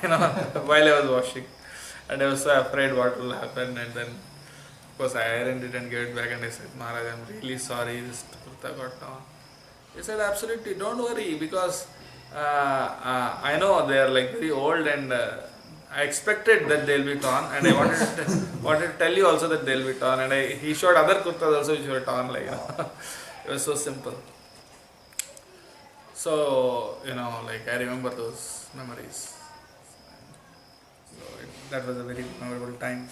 while I was washing. And I was so afraid what will happen, and then of course I ironed it and gave it back, and I said, Maharaj, I'm really sorry, this kurta got torn. He said, absolutely, don't worry, because I know they are like very old, and I expected that they'll be torn, and I wanted to tell you also that they'll be torn, and he showed other kurtas also which were torn, like, it was so simple. So, like I remember those memories. That was a very memorable time.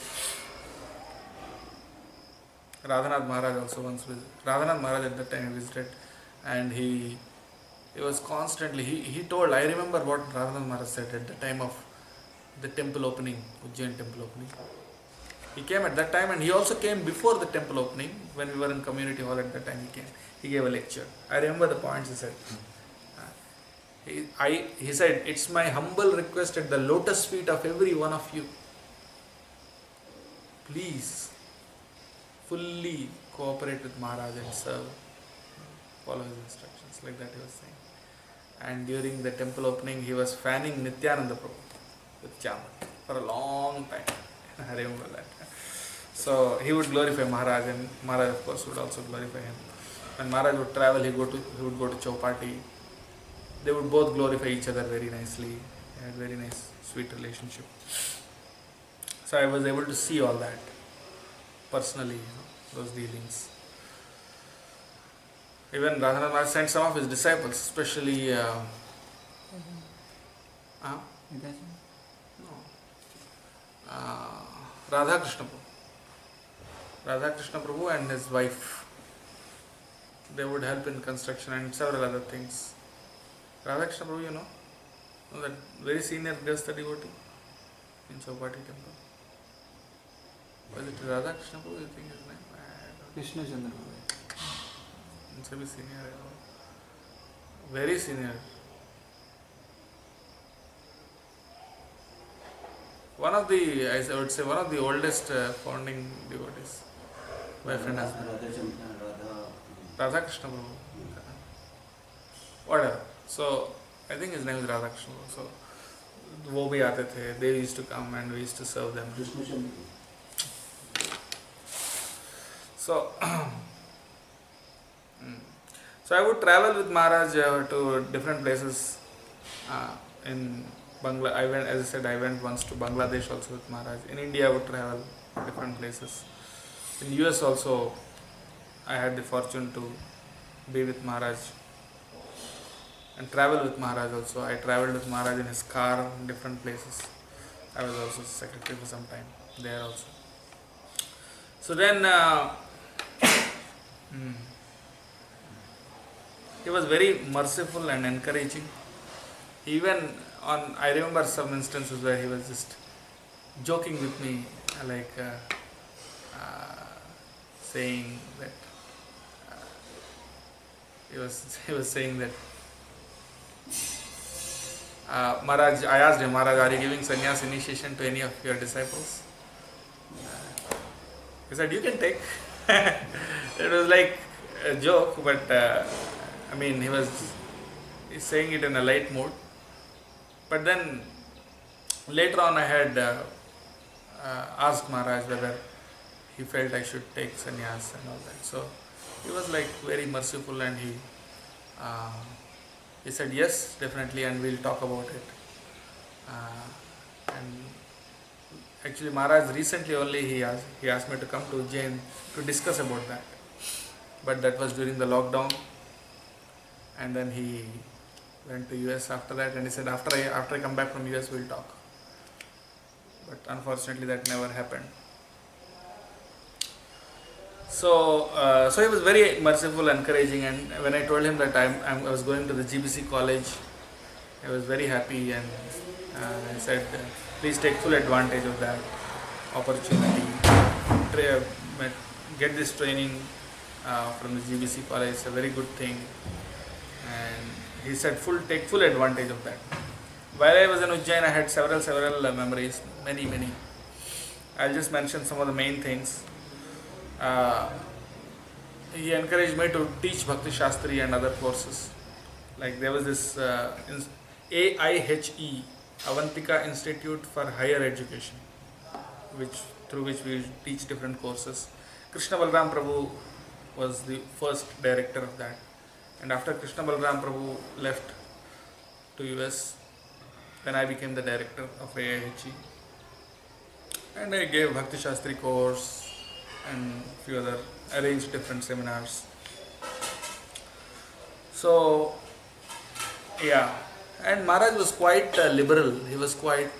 Radhanath Maharaj also once visited. Radhanath Maharaj at that time visited, and he was constantly, he told, I remember what Radhanath Maharaj said at the time of the temple opening, Ujjain temple opening. He came at that time, and he also came before the temple opening. When we were in community hall at that time, he came. He gave a lecture. I remember the points he said. He said, it's my humble request at the lotus feet of every one of you. Please fully cooperate with Maharaj and serve. Follow his instructions. Like that he was saying. And during the temple opening, he was fanning Nityananda Prabhu with Chaman for a long time. I remember that. So he would glorify Maharaj, and Maharaj of course would also glorify him. When Maharaj would travel, he would go to Chowpatty. They would both glorify each other very nicely. They had very nice, sweet relationship. So I was able to see all that personally, those dealings. Even Radhanath Maharaj sent some of his disciples, especially Radha Krishna Prabhu and his wife. They would help in construction and several other things. Radha Krishna Prabhu, that very senior Grihastha devotee in Chowpatty temple. Was it Radha Krishna Prabhu, you think his name? Krishnarchan. It's very senior. Very senior. One of the, I would say, one of the oldest founding devotees. My friend has been. Radha Krishna Prabhu. Whatever. So, I think his name is Radha Krishna Prabhu. So, वो भी आते थे. They used to come and we used to serve them. So, so I would travel with Maharaj to different places in Bangladesh. I went once to Bangladesh also with Maharaj. In India I would travel to different places. In US also I had the fortune to be with Maharaj and travel with Maharaj also. I travelled with Maharaj in his car in different places. I was also secretary for some time there also. So then he was very merciful and encouraging. Even I remember some instances where he was just joking with me, like saying that he was saying that Maharaj, I asked him, Maharaj, are you giving sannyas initiation to any of your disciples? He said, you can take. It was like a joke, but he's saying it in a light mood. But then later on I had asked Maharaj whether he felt I should take sannyas and all that. So he was like very merciful, and he said yes, definitely, and we'll talk about it. And actually Maharaj recently only he asked me to come to Ujjain to discuss about that. But that was during the lockdown, and then he went to US after that, and he said after I come back from US we'll talk. But unfortunately that never happened. So he was very merciful, encouraging, and when I told him that I was going to the GBC college, I was very happy, and I said, please take full advantage of that opportunity. Get this training from the GBC college. It's a very good thing. And he said, take full advantage of that. While I was in Ujjain, I had several memories, many. I'll just mention some of the main things. He encouraged me to teach Bhakti Shastri and other courses. Like there was this AIHE, Avantika Institute for Higher Education, through which we teach different courses. Krishna Balram Prabhu was the first director of that. And after Krishna Balram Prabhu left to US, then I became the director of AIHE. And I gave Bhakti Shastri course and few other, arranged different seminars. So, yeah. And Maharaj was quite liberal. He was quite,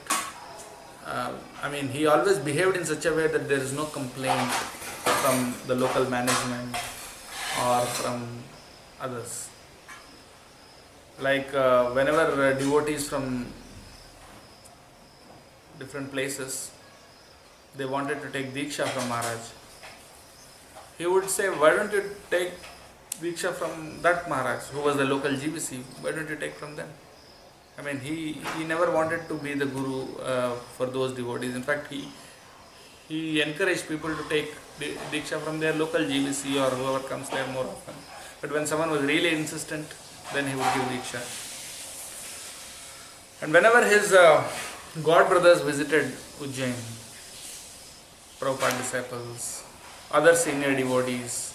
he always behaved in such a way that there is no complaint from the local management or from others. Like whenever devotees from different places, they wanted to take Diksha from Maharaj, he would say, why don't you take Diksha from that Maharaj who was the local GBC? Why don't you take from them? He never wanted to be the guru for those devotees. In fact, he encouraged people to take Diksha from their local GBC or whoever comes there more often. But when someone was really insistent, then he would give Diksha. And whenever his god brothers visited Ujjain, Prabhupada disciples, other senior devotees,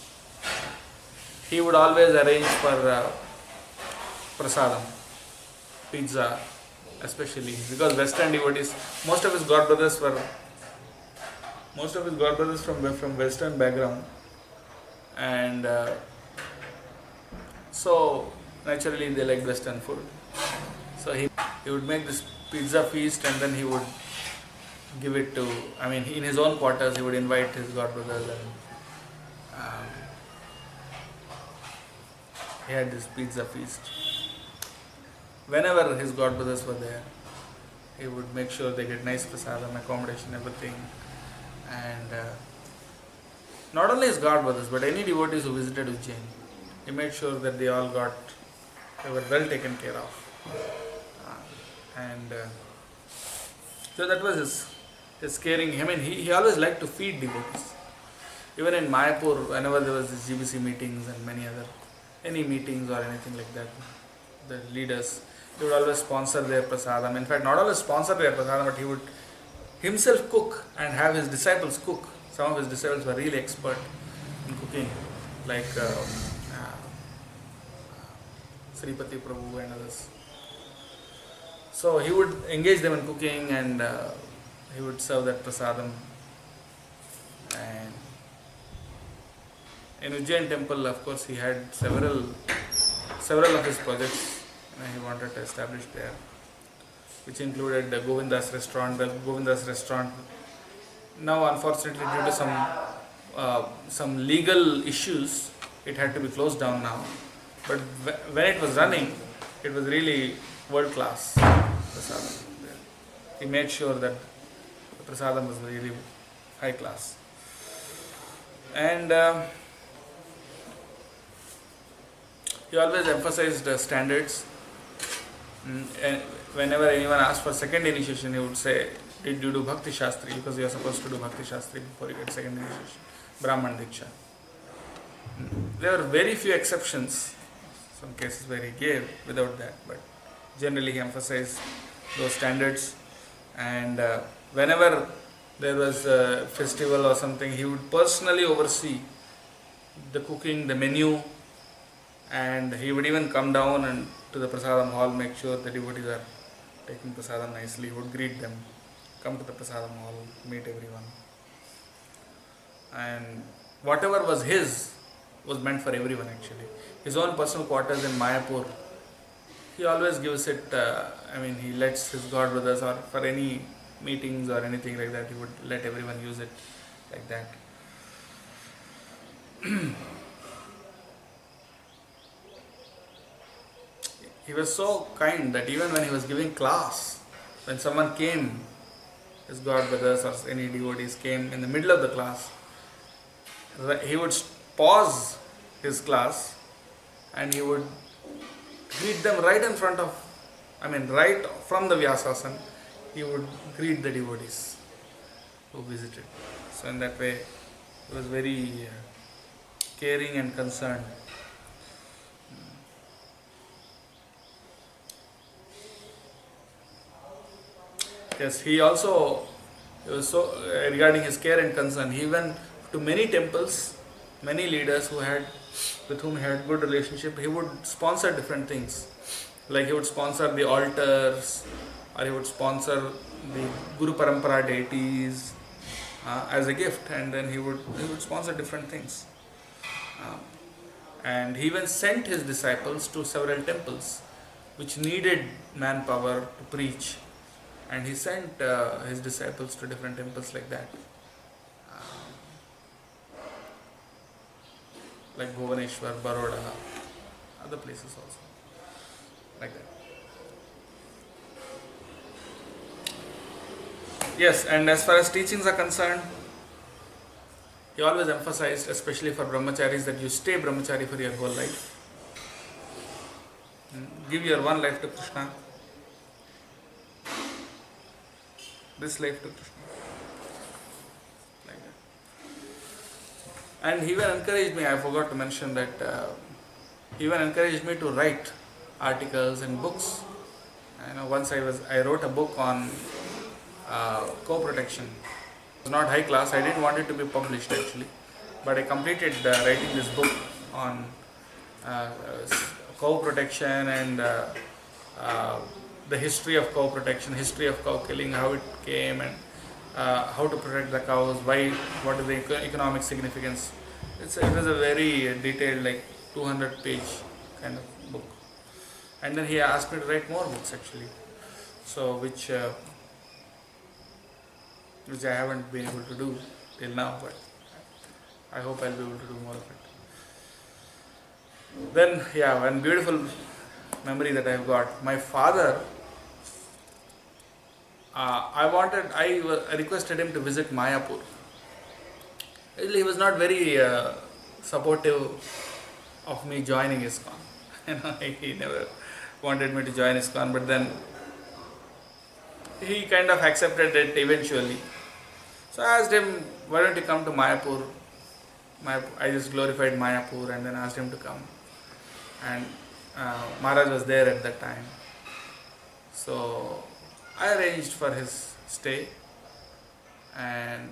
he would always arrange for prasadam, pizza, especially because Western devotees, most of his god brothers from Western background, and so naturally they like Western food. So he would make this pizza feast, and then he would give it to, in his own quarters he would invite his god brothers, and he had this pizza feast. Whenever his god brothers were there, he would make sure they get nice prasadam, accommodation, everything. And not only his god brothers, but any devotees who visited Ujjain, he made sure that they were well taken care of. So that was his caring. He always liked to feed devotees. Even in Mayapur, whenever there was this GBC meetings and any meetings or anything like that, the leaders, he would always sponsor their prasadam. In fact, not always sponsor their prasadam, but he would himself cook and have his disciples cook. Some of his disciples were really expert in cooking, like Sripati Prabhu and others. So he would engage them in cooking, and he would serve that prasadam. And in Ujjain temple, of course, he had several of his projects he wanted to establish there, which included the Govinda's restaurant. The Govinda's restaurant, now unfortunately due to some legal issues, it had to be closed down now. But when it was running, it was really world class prasadam. He made sure that the prasadam was really high class. He always emphasized standards. And whenever anyone asked for second initiation, he would say, did you do Bhakti Shastri? Because you are supposed to do Bhakti Shastri before you get second initiation. Brahman Diksha. There were very few exceptions, some cases where he gave without that, but generally he emphasized those standards. And whenever there was a festival or something, he would personally oversee the cooking, the menu, and he would even come down and to the prasadam hall, make sure the devotees are taking prasadam nicely. He would greet them, come to the prasadam hall, meet everyone. And whatever was his was meant for everyone actually. His own personal quarters in Mayapur, he always gives it, he lets his God brothers, or for any meetings or anything like that, he would let everyone use it like that. He was so kind that even when he was giving class, when someone came, his God brothers or any devotees came in the middle of the class, he would pause his class and he would greet them right in front of, right from the Vyasasan, he would greet the devotees who visited. So in that way, he was very caring and concerned. Yes, he was so, regarding his care and concern, he went to many temples, many leaders with whom he had good relationship. He would sponsor different things, like he would sponsor the altars, or he would sponsor the Guru Parampara deities as a gift, and then he would sponsor different things. And he even sent his disciples to several temples which needed manpower to preach, and he sent his disciples to different temples like that, like Bhuvaneshwar, Baroda, other places also, like that. Yes, and as far as teachings are concerned, he always emphasized, especially for brahmacharis, that you stay brahmachari for your whole life. Give your one life to Krishna, this life to Krishna, like that. And he even encouraged me, I forgot to mention that, he even encouraged me to write articles and books. Once I wrote a book on co-protection. It was not high class, I didn't want it to be published actually, but I completed writing this book on cow protection and the history of cow protection, history of cow killing, how it came, and how to protect the cows, what is the economic significance. It was a very detailed, like 200-page kind of book. And then he asked me to write more books actually, so which I haven't been able to do till now, but I hope I'll be able to do more of it. Then, one beautiful memory that I've got. My father, I requested him to visit Mayapur. He was not very supportive of me joining ISKCON. He never wanted me to join ISKCON, but then he kind of accepted it eventually. So I asked him, why don't you come to Mayapur? I just glorified Mayapur and then asked him to come. And Maharaj was there at that time. So I arranged for his stay, and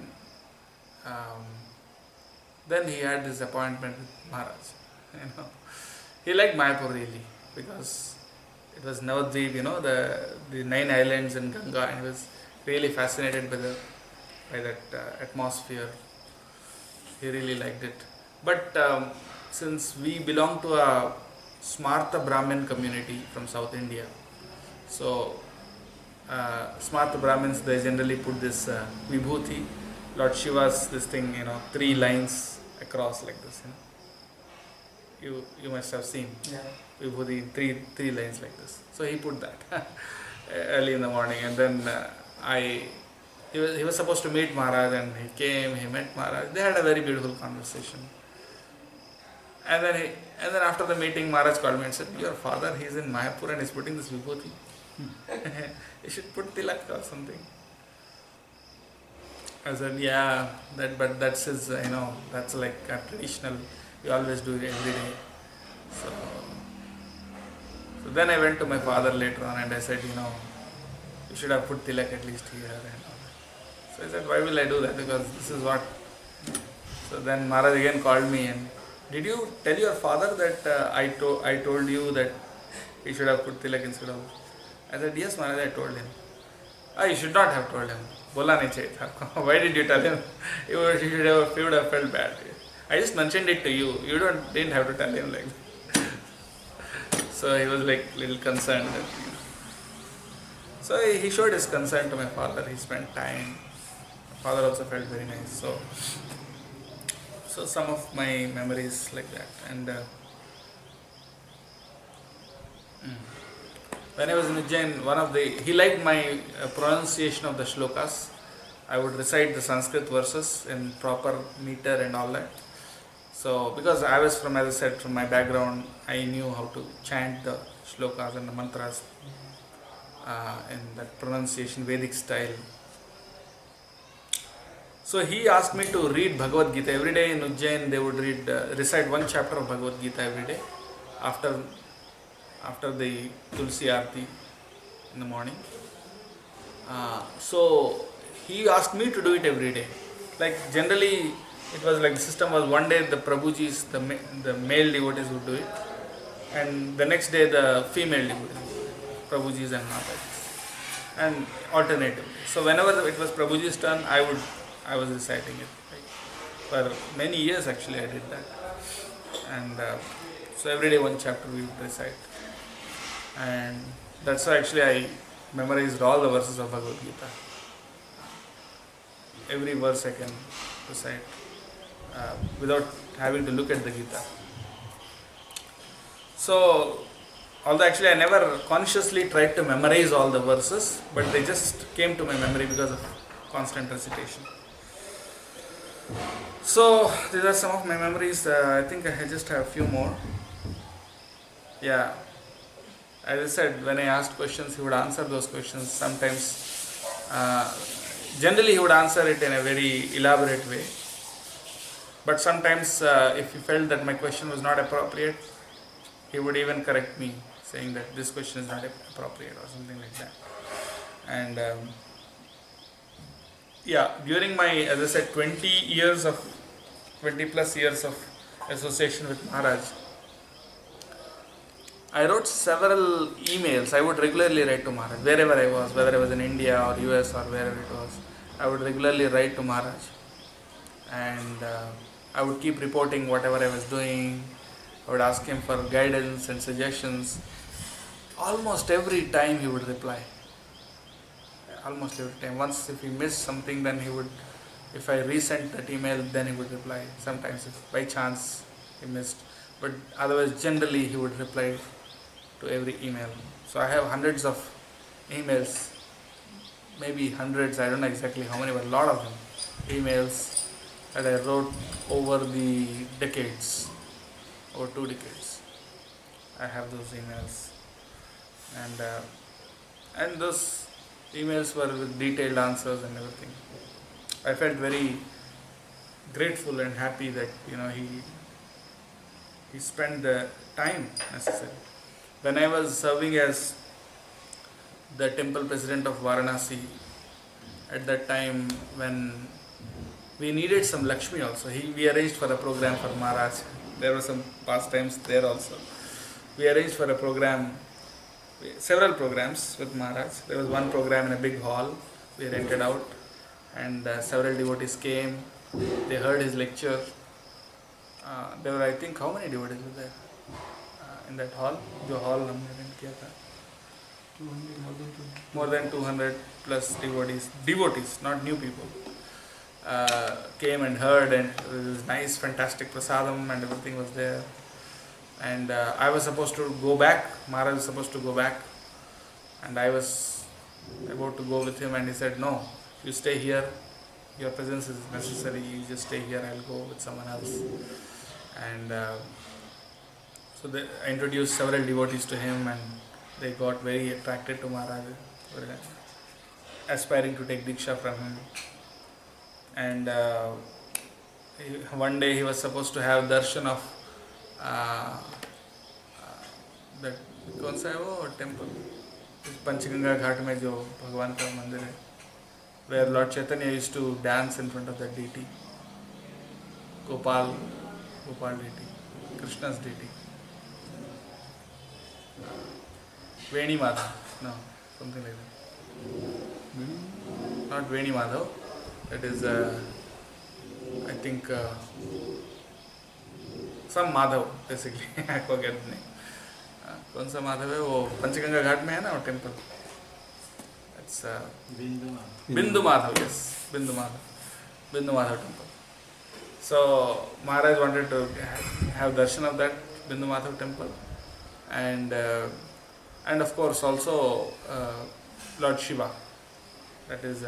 then he had this appointment with Maharaj. He liked Mayapur really, because it was Navadvip, the 9 islands in Ganga, and he was really fascinated by that atmosphere. He really liked it. But since we belong to a Smartha Brahmin community from South India, so Smartha Brahmins, they generally put this Vibhuti, Lord Shiva's this thing, 3 lines across like this. You must have seen. Yeah. Vibhuti, three lines like this. So he put that early in the morning, and then he was supposed to meet Maharaj, and he came, he met Maharaj. They had a very beautiful conversation. And then And then after the meeting, Maharaj called me and said, your father, he is in Mayapur and is putting this vibhuti. You should put tilak or something. I said, yeah, but that's his, that's like a traditional, we always do it every day. So then I went to my father later on and I said, you should have put tilak at least here and all that. So I said, why will I do that? Because this is what. So then Maharaj again called me and, did you tell your father that I told you that he should have put tilak instead of? I said, yes Maharaj, I told him. You should not have told him. Bola nahi chahiye tha. Why did you tell him? He would have felt bad. I just mentioned it to you. You didn't have to tell him like that. So he was like little concerned. So he showed his concern to my father. He spent time. My father also felt very nice. So some of my memories like that. And when I was in Ujjain, he liked my pronunciation of the shlokas. I would recite the Sanskrit verses in proper meter and all that. So because I was as I said, from my background, I knew how to chant the shlokas and the mantras in that pronunciation, Vedic style. So he asked me to read Bhagavad Gita. Every day in Ujjain, they would recite one chapter of Bhagavad Gita every day after the Tulsi Aarti in the morning. So he asked me to do it every day. Like generally, it was like the system was one day the Prabhujis, the male devotees would do it, and the next day the female devotees, Prabhujis and Mataji, and alternatively. So whenever it was Prabhuji's turn, I was reciting it. For many years actually I did that, and so every day one chapter we would recite, and that's why actually I memorized all the verses of Bhagavad Gita. Every verse I can recite without having to look at the Gita. So, although actually I never consciously tried to memorize all the verses, but they just came to my memory because of constant recitation. So, these are some of my memories. I think I just have a few more. Yeah. As I said, when I asked questions, he would answer those questions. Sometimes, generally he would answer it in a very elaborate way. But sometimes, if he felt that my question was not appropriate, he would even correct me, saying that this question is not appropriate or something like that. And during my, as I said, 20 plus years of association with Maharaj, I wrote several emails. I would regularly write to Maharaj, wherever I was, whether I was in India or US or wherever it was. I would regularly write to Maharaj, and I would keep reporting whatever I was doing. I would ask him for guidance and suggestions. Almost every time he would reply. Almost every time. Once if he missed something, then he would, if I resent that email, then he would reply. Sometimes if by chance he missed. But otherwise generally he would reply to every email. So I have hundreds of emails, maybe hundreds, I don't know exactly how many, but a lot of them, emails that I wrote over the decades, over 2 decades. I have those emails, and those emails were with detailed answers and everything. I felt very grateful and happy that he spent the time necessary. When I was serving as the temple president of Varanasi, at that time when we needed some Lakshmi also, we arranged for a program for Maharaj. There were some pastimes there also. We arranged for a program, several programs with Maharaj. There was one program in a big hall we rented out, and several devotees came. They heard his lecture. There were, I think, how many devotees were there in that hall? The hall हमने rent किया था. More than 200 plus devotees, not new people, came and heard, and it was nice, fantastic prasadam and everything was there. And I was supposed to go back, Maharaj was supposed to go back, and I was about to go with him, and he said, no, you stay here, your presence is necessary, you just stay here, I'll go with someone else. And So I introduced several devotees to him, and they got very attracted to Maharaj, were aspiring to take Diksha from him. And one day he was supposed to have darshan of that कौन सा है वो temple, Panchganga घाट में जो भगवान का मंदिर है, where Lord Chaitanya used to dance in front of that deity, Gopal deity, Krishna's deity. Veni Madhav, no, something like that. Not Veni Madhav, that is I think some Madhav basically. I forget the name. कौन सा माधव है वो, पंचगंगा घाट में है ना वो temple, it's बिंदु Madhav, yes, बिंदु Madhav temple. So Maharaj wanted to have darshan of that Bindu Madhav temple, and of course also Lord Shiva, that is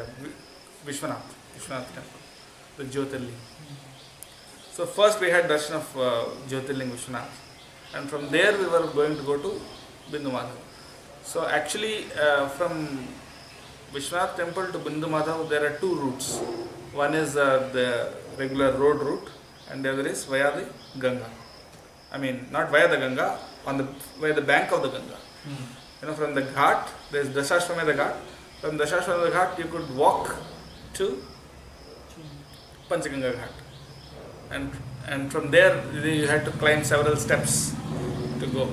Vishwanath temple, the Jyotirling. So first we had darshan of Jyotirling Vishwanath, and from there we were going to go to Bindu Madhav. So actually from Vishwanath temple to Bindu Madhav there are two routes. One is the regular road route, and the other is via the Ganga. I mean, not via the Ganga, via the bank of the Ganga. You know, from the Ghat, there is Dasashwamedha Ghat. From Dasashwamedha Ghat you could walk to Panchaganga Ghat, and from there you had to climb several steps to go.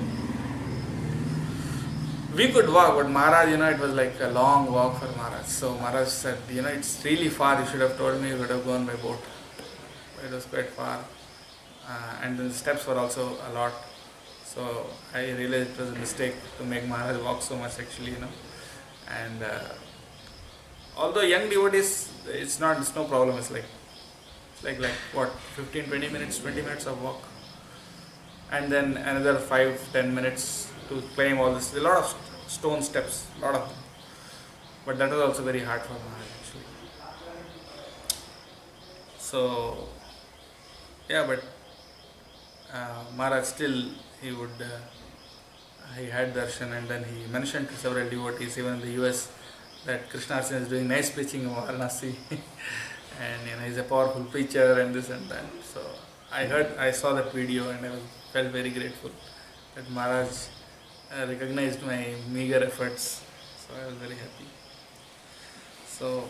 We could walk, but Maharaj, it was like a long walk for Maharaj. So Maharaj said, it's really far, you should have told me, you would have gone by boat. It was quite far, and the steps were also a lot. So I realized it was a mistake to make Maharaj walk so much actually, And although young devotees, it's no problem, it's like what, 15-20 minutes, 20 minutes of walk. And then another 5-10 minutes to climb all this, a lot of stone steps, a lot of them. But that was also very hard for Maharaj actually. So, yeah, but Maharaj still, he had darshan, and then he mentioned to several devotees, even in the US, that Krishnarchan is doing nice preaching in Varanasi. And he's a powerful preacher and this and that. So I saw that video, and I felt very grateful that Maharaj recognized my meager efforts. So I was very happy. So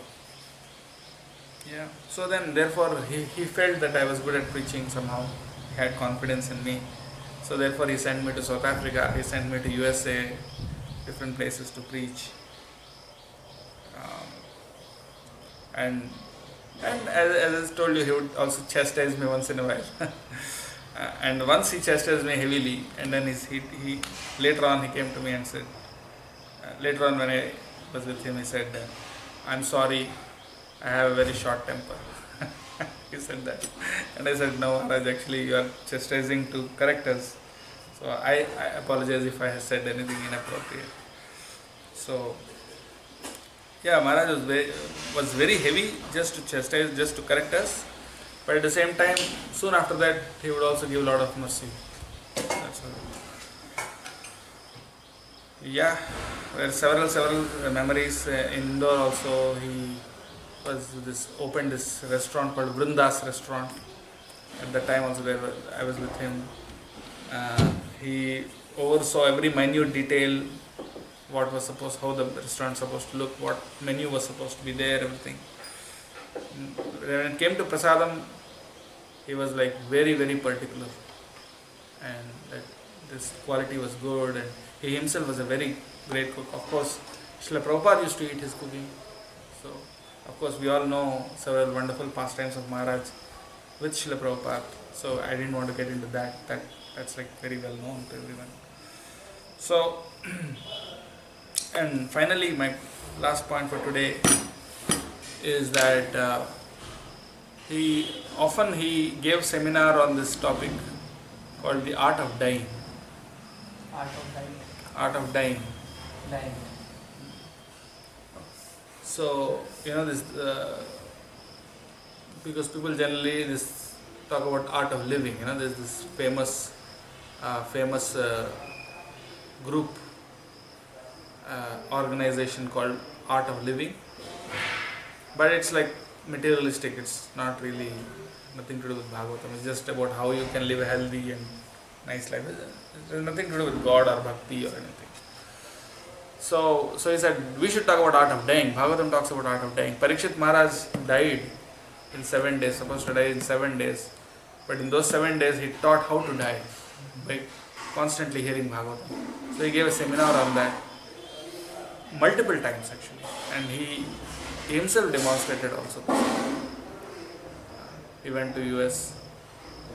yeah. So then therefore he felt that I was good at preaching somehow. He had confidence in me. So therefore he sent me to South Africa, he sent me to USA, different places to preach. And as I told you, he would also chastise me once in a while. And once he chastised me heavily, and then he later on he came to me and said, later on when I was with him, he said, I'm sorry, I have a very short temper. He said that. And I said, no, Maharaj, actually you are chastising to correct us. So I apologize if I have said anything inappropriate. So yeah, Maharaj was very heavy just to chastise, just to correct us. But at the same time, soon after that, he would also give a lot of mercy. That's all. Yeah, there are several memories. In Indore also, he opened this restaurant called Vrindas Restaurant. At that time also I was with him. He oversaw every minute detail, how the restaurant was supposed to look, what menu was supposed to be there, everything. When it came to prasadam, he was like very, very particular, and that this quality was good, and he himself was a very great cook. Of course, Srila Prabhupada used to eat his cooking. So, of course, we all know several wonderful pastimes of Maharaj with Srila Prabhupada. So, I didn't want to get into that. That's like very well known to everyone. So, and finally, my last point for today is that he gave seminar on this topic called the art of dying. Art of dying. So this because people generally talk about art of living. There's this famous famous group organization called Art of Living, but it's like materialistic. It's not really nothing to do with Bhagavatam. It's just about how you can live a healthy and nice life. It has nothing to do with God or bhakti or anything. So he said we should talk about art of dying. Bhagavatam talks about art of dying. Parikshit Maharaj died in 7 days, supposed to die in 7 days. But in those 7 days he taught how to die by constantly hearing Bhagavatam. So he gave a seminar on that multiple times actually. And he himself demonstrated also. He went to US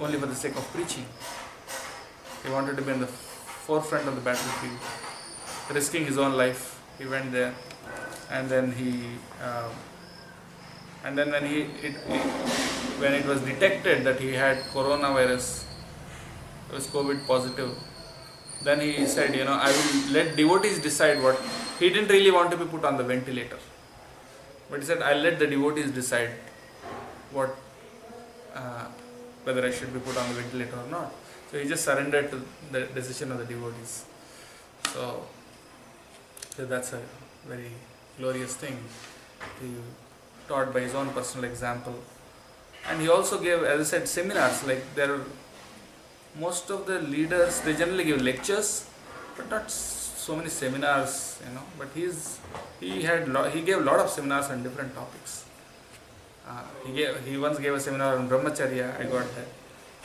only for the sake of preaching. He wanted to be in the forefront of the battlefield, risking his own life. He went there, and then when it was detected that he had coronavirus, he was COVID positive, then he said, I will let devotees decide what. He didn't really want to be put on the ventilator, but he said, I'll let the devotees decide what, whether I should be put on the ventilator or not. So he just surrendered to the decision of the devotees. So that's a very glorious thing. He taught by his own personal example. And he also gave, as I said, seminars. Like most of the leaders, they generally give lectures, but not so many seminars, But he gave a lot of seminars on different topics. He once gave a seminar on Brahmacharya, I got that.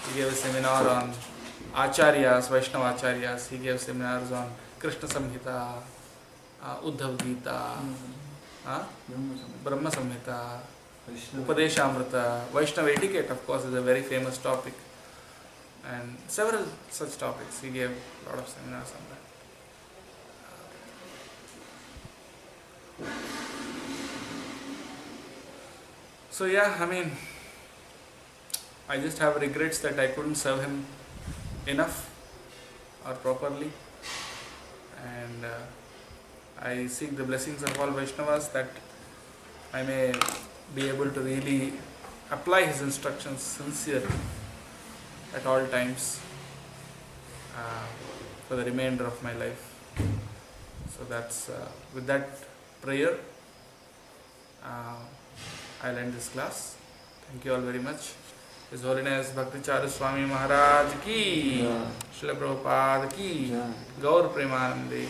He gave a seminar on Acharyas, Vaishnava Acharyas. He gave seminars on Krishna Samhita, Uddhav Gita, Brahma Samhita, Upadeshamrita. Vaishnava etiquette, of course, is a very famous topic. And several such topics. He gave a lot of seminars on that. So I just have regrets that I couldn't serve him enough or properly, and I seek the blessings of all Vaishnavas that I may be able to really apply his instructions sincerely at all times for the remainder of my life. So that's with that prayer I'll end this class. Thank you all very much. His Holiness Bhakti Charu Swami Maharaj ki, Srila Prabhupada ki, Gaur Premanande.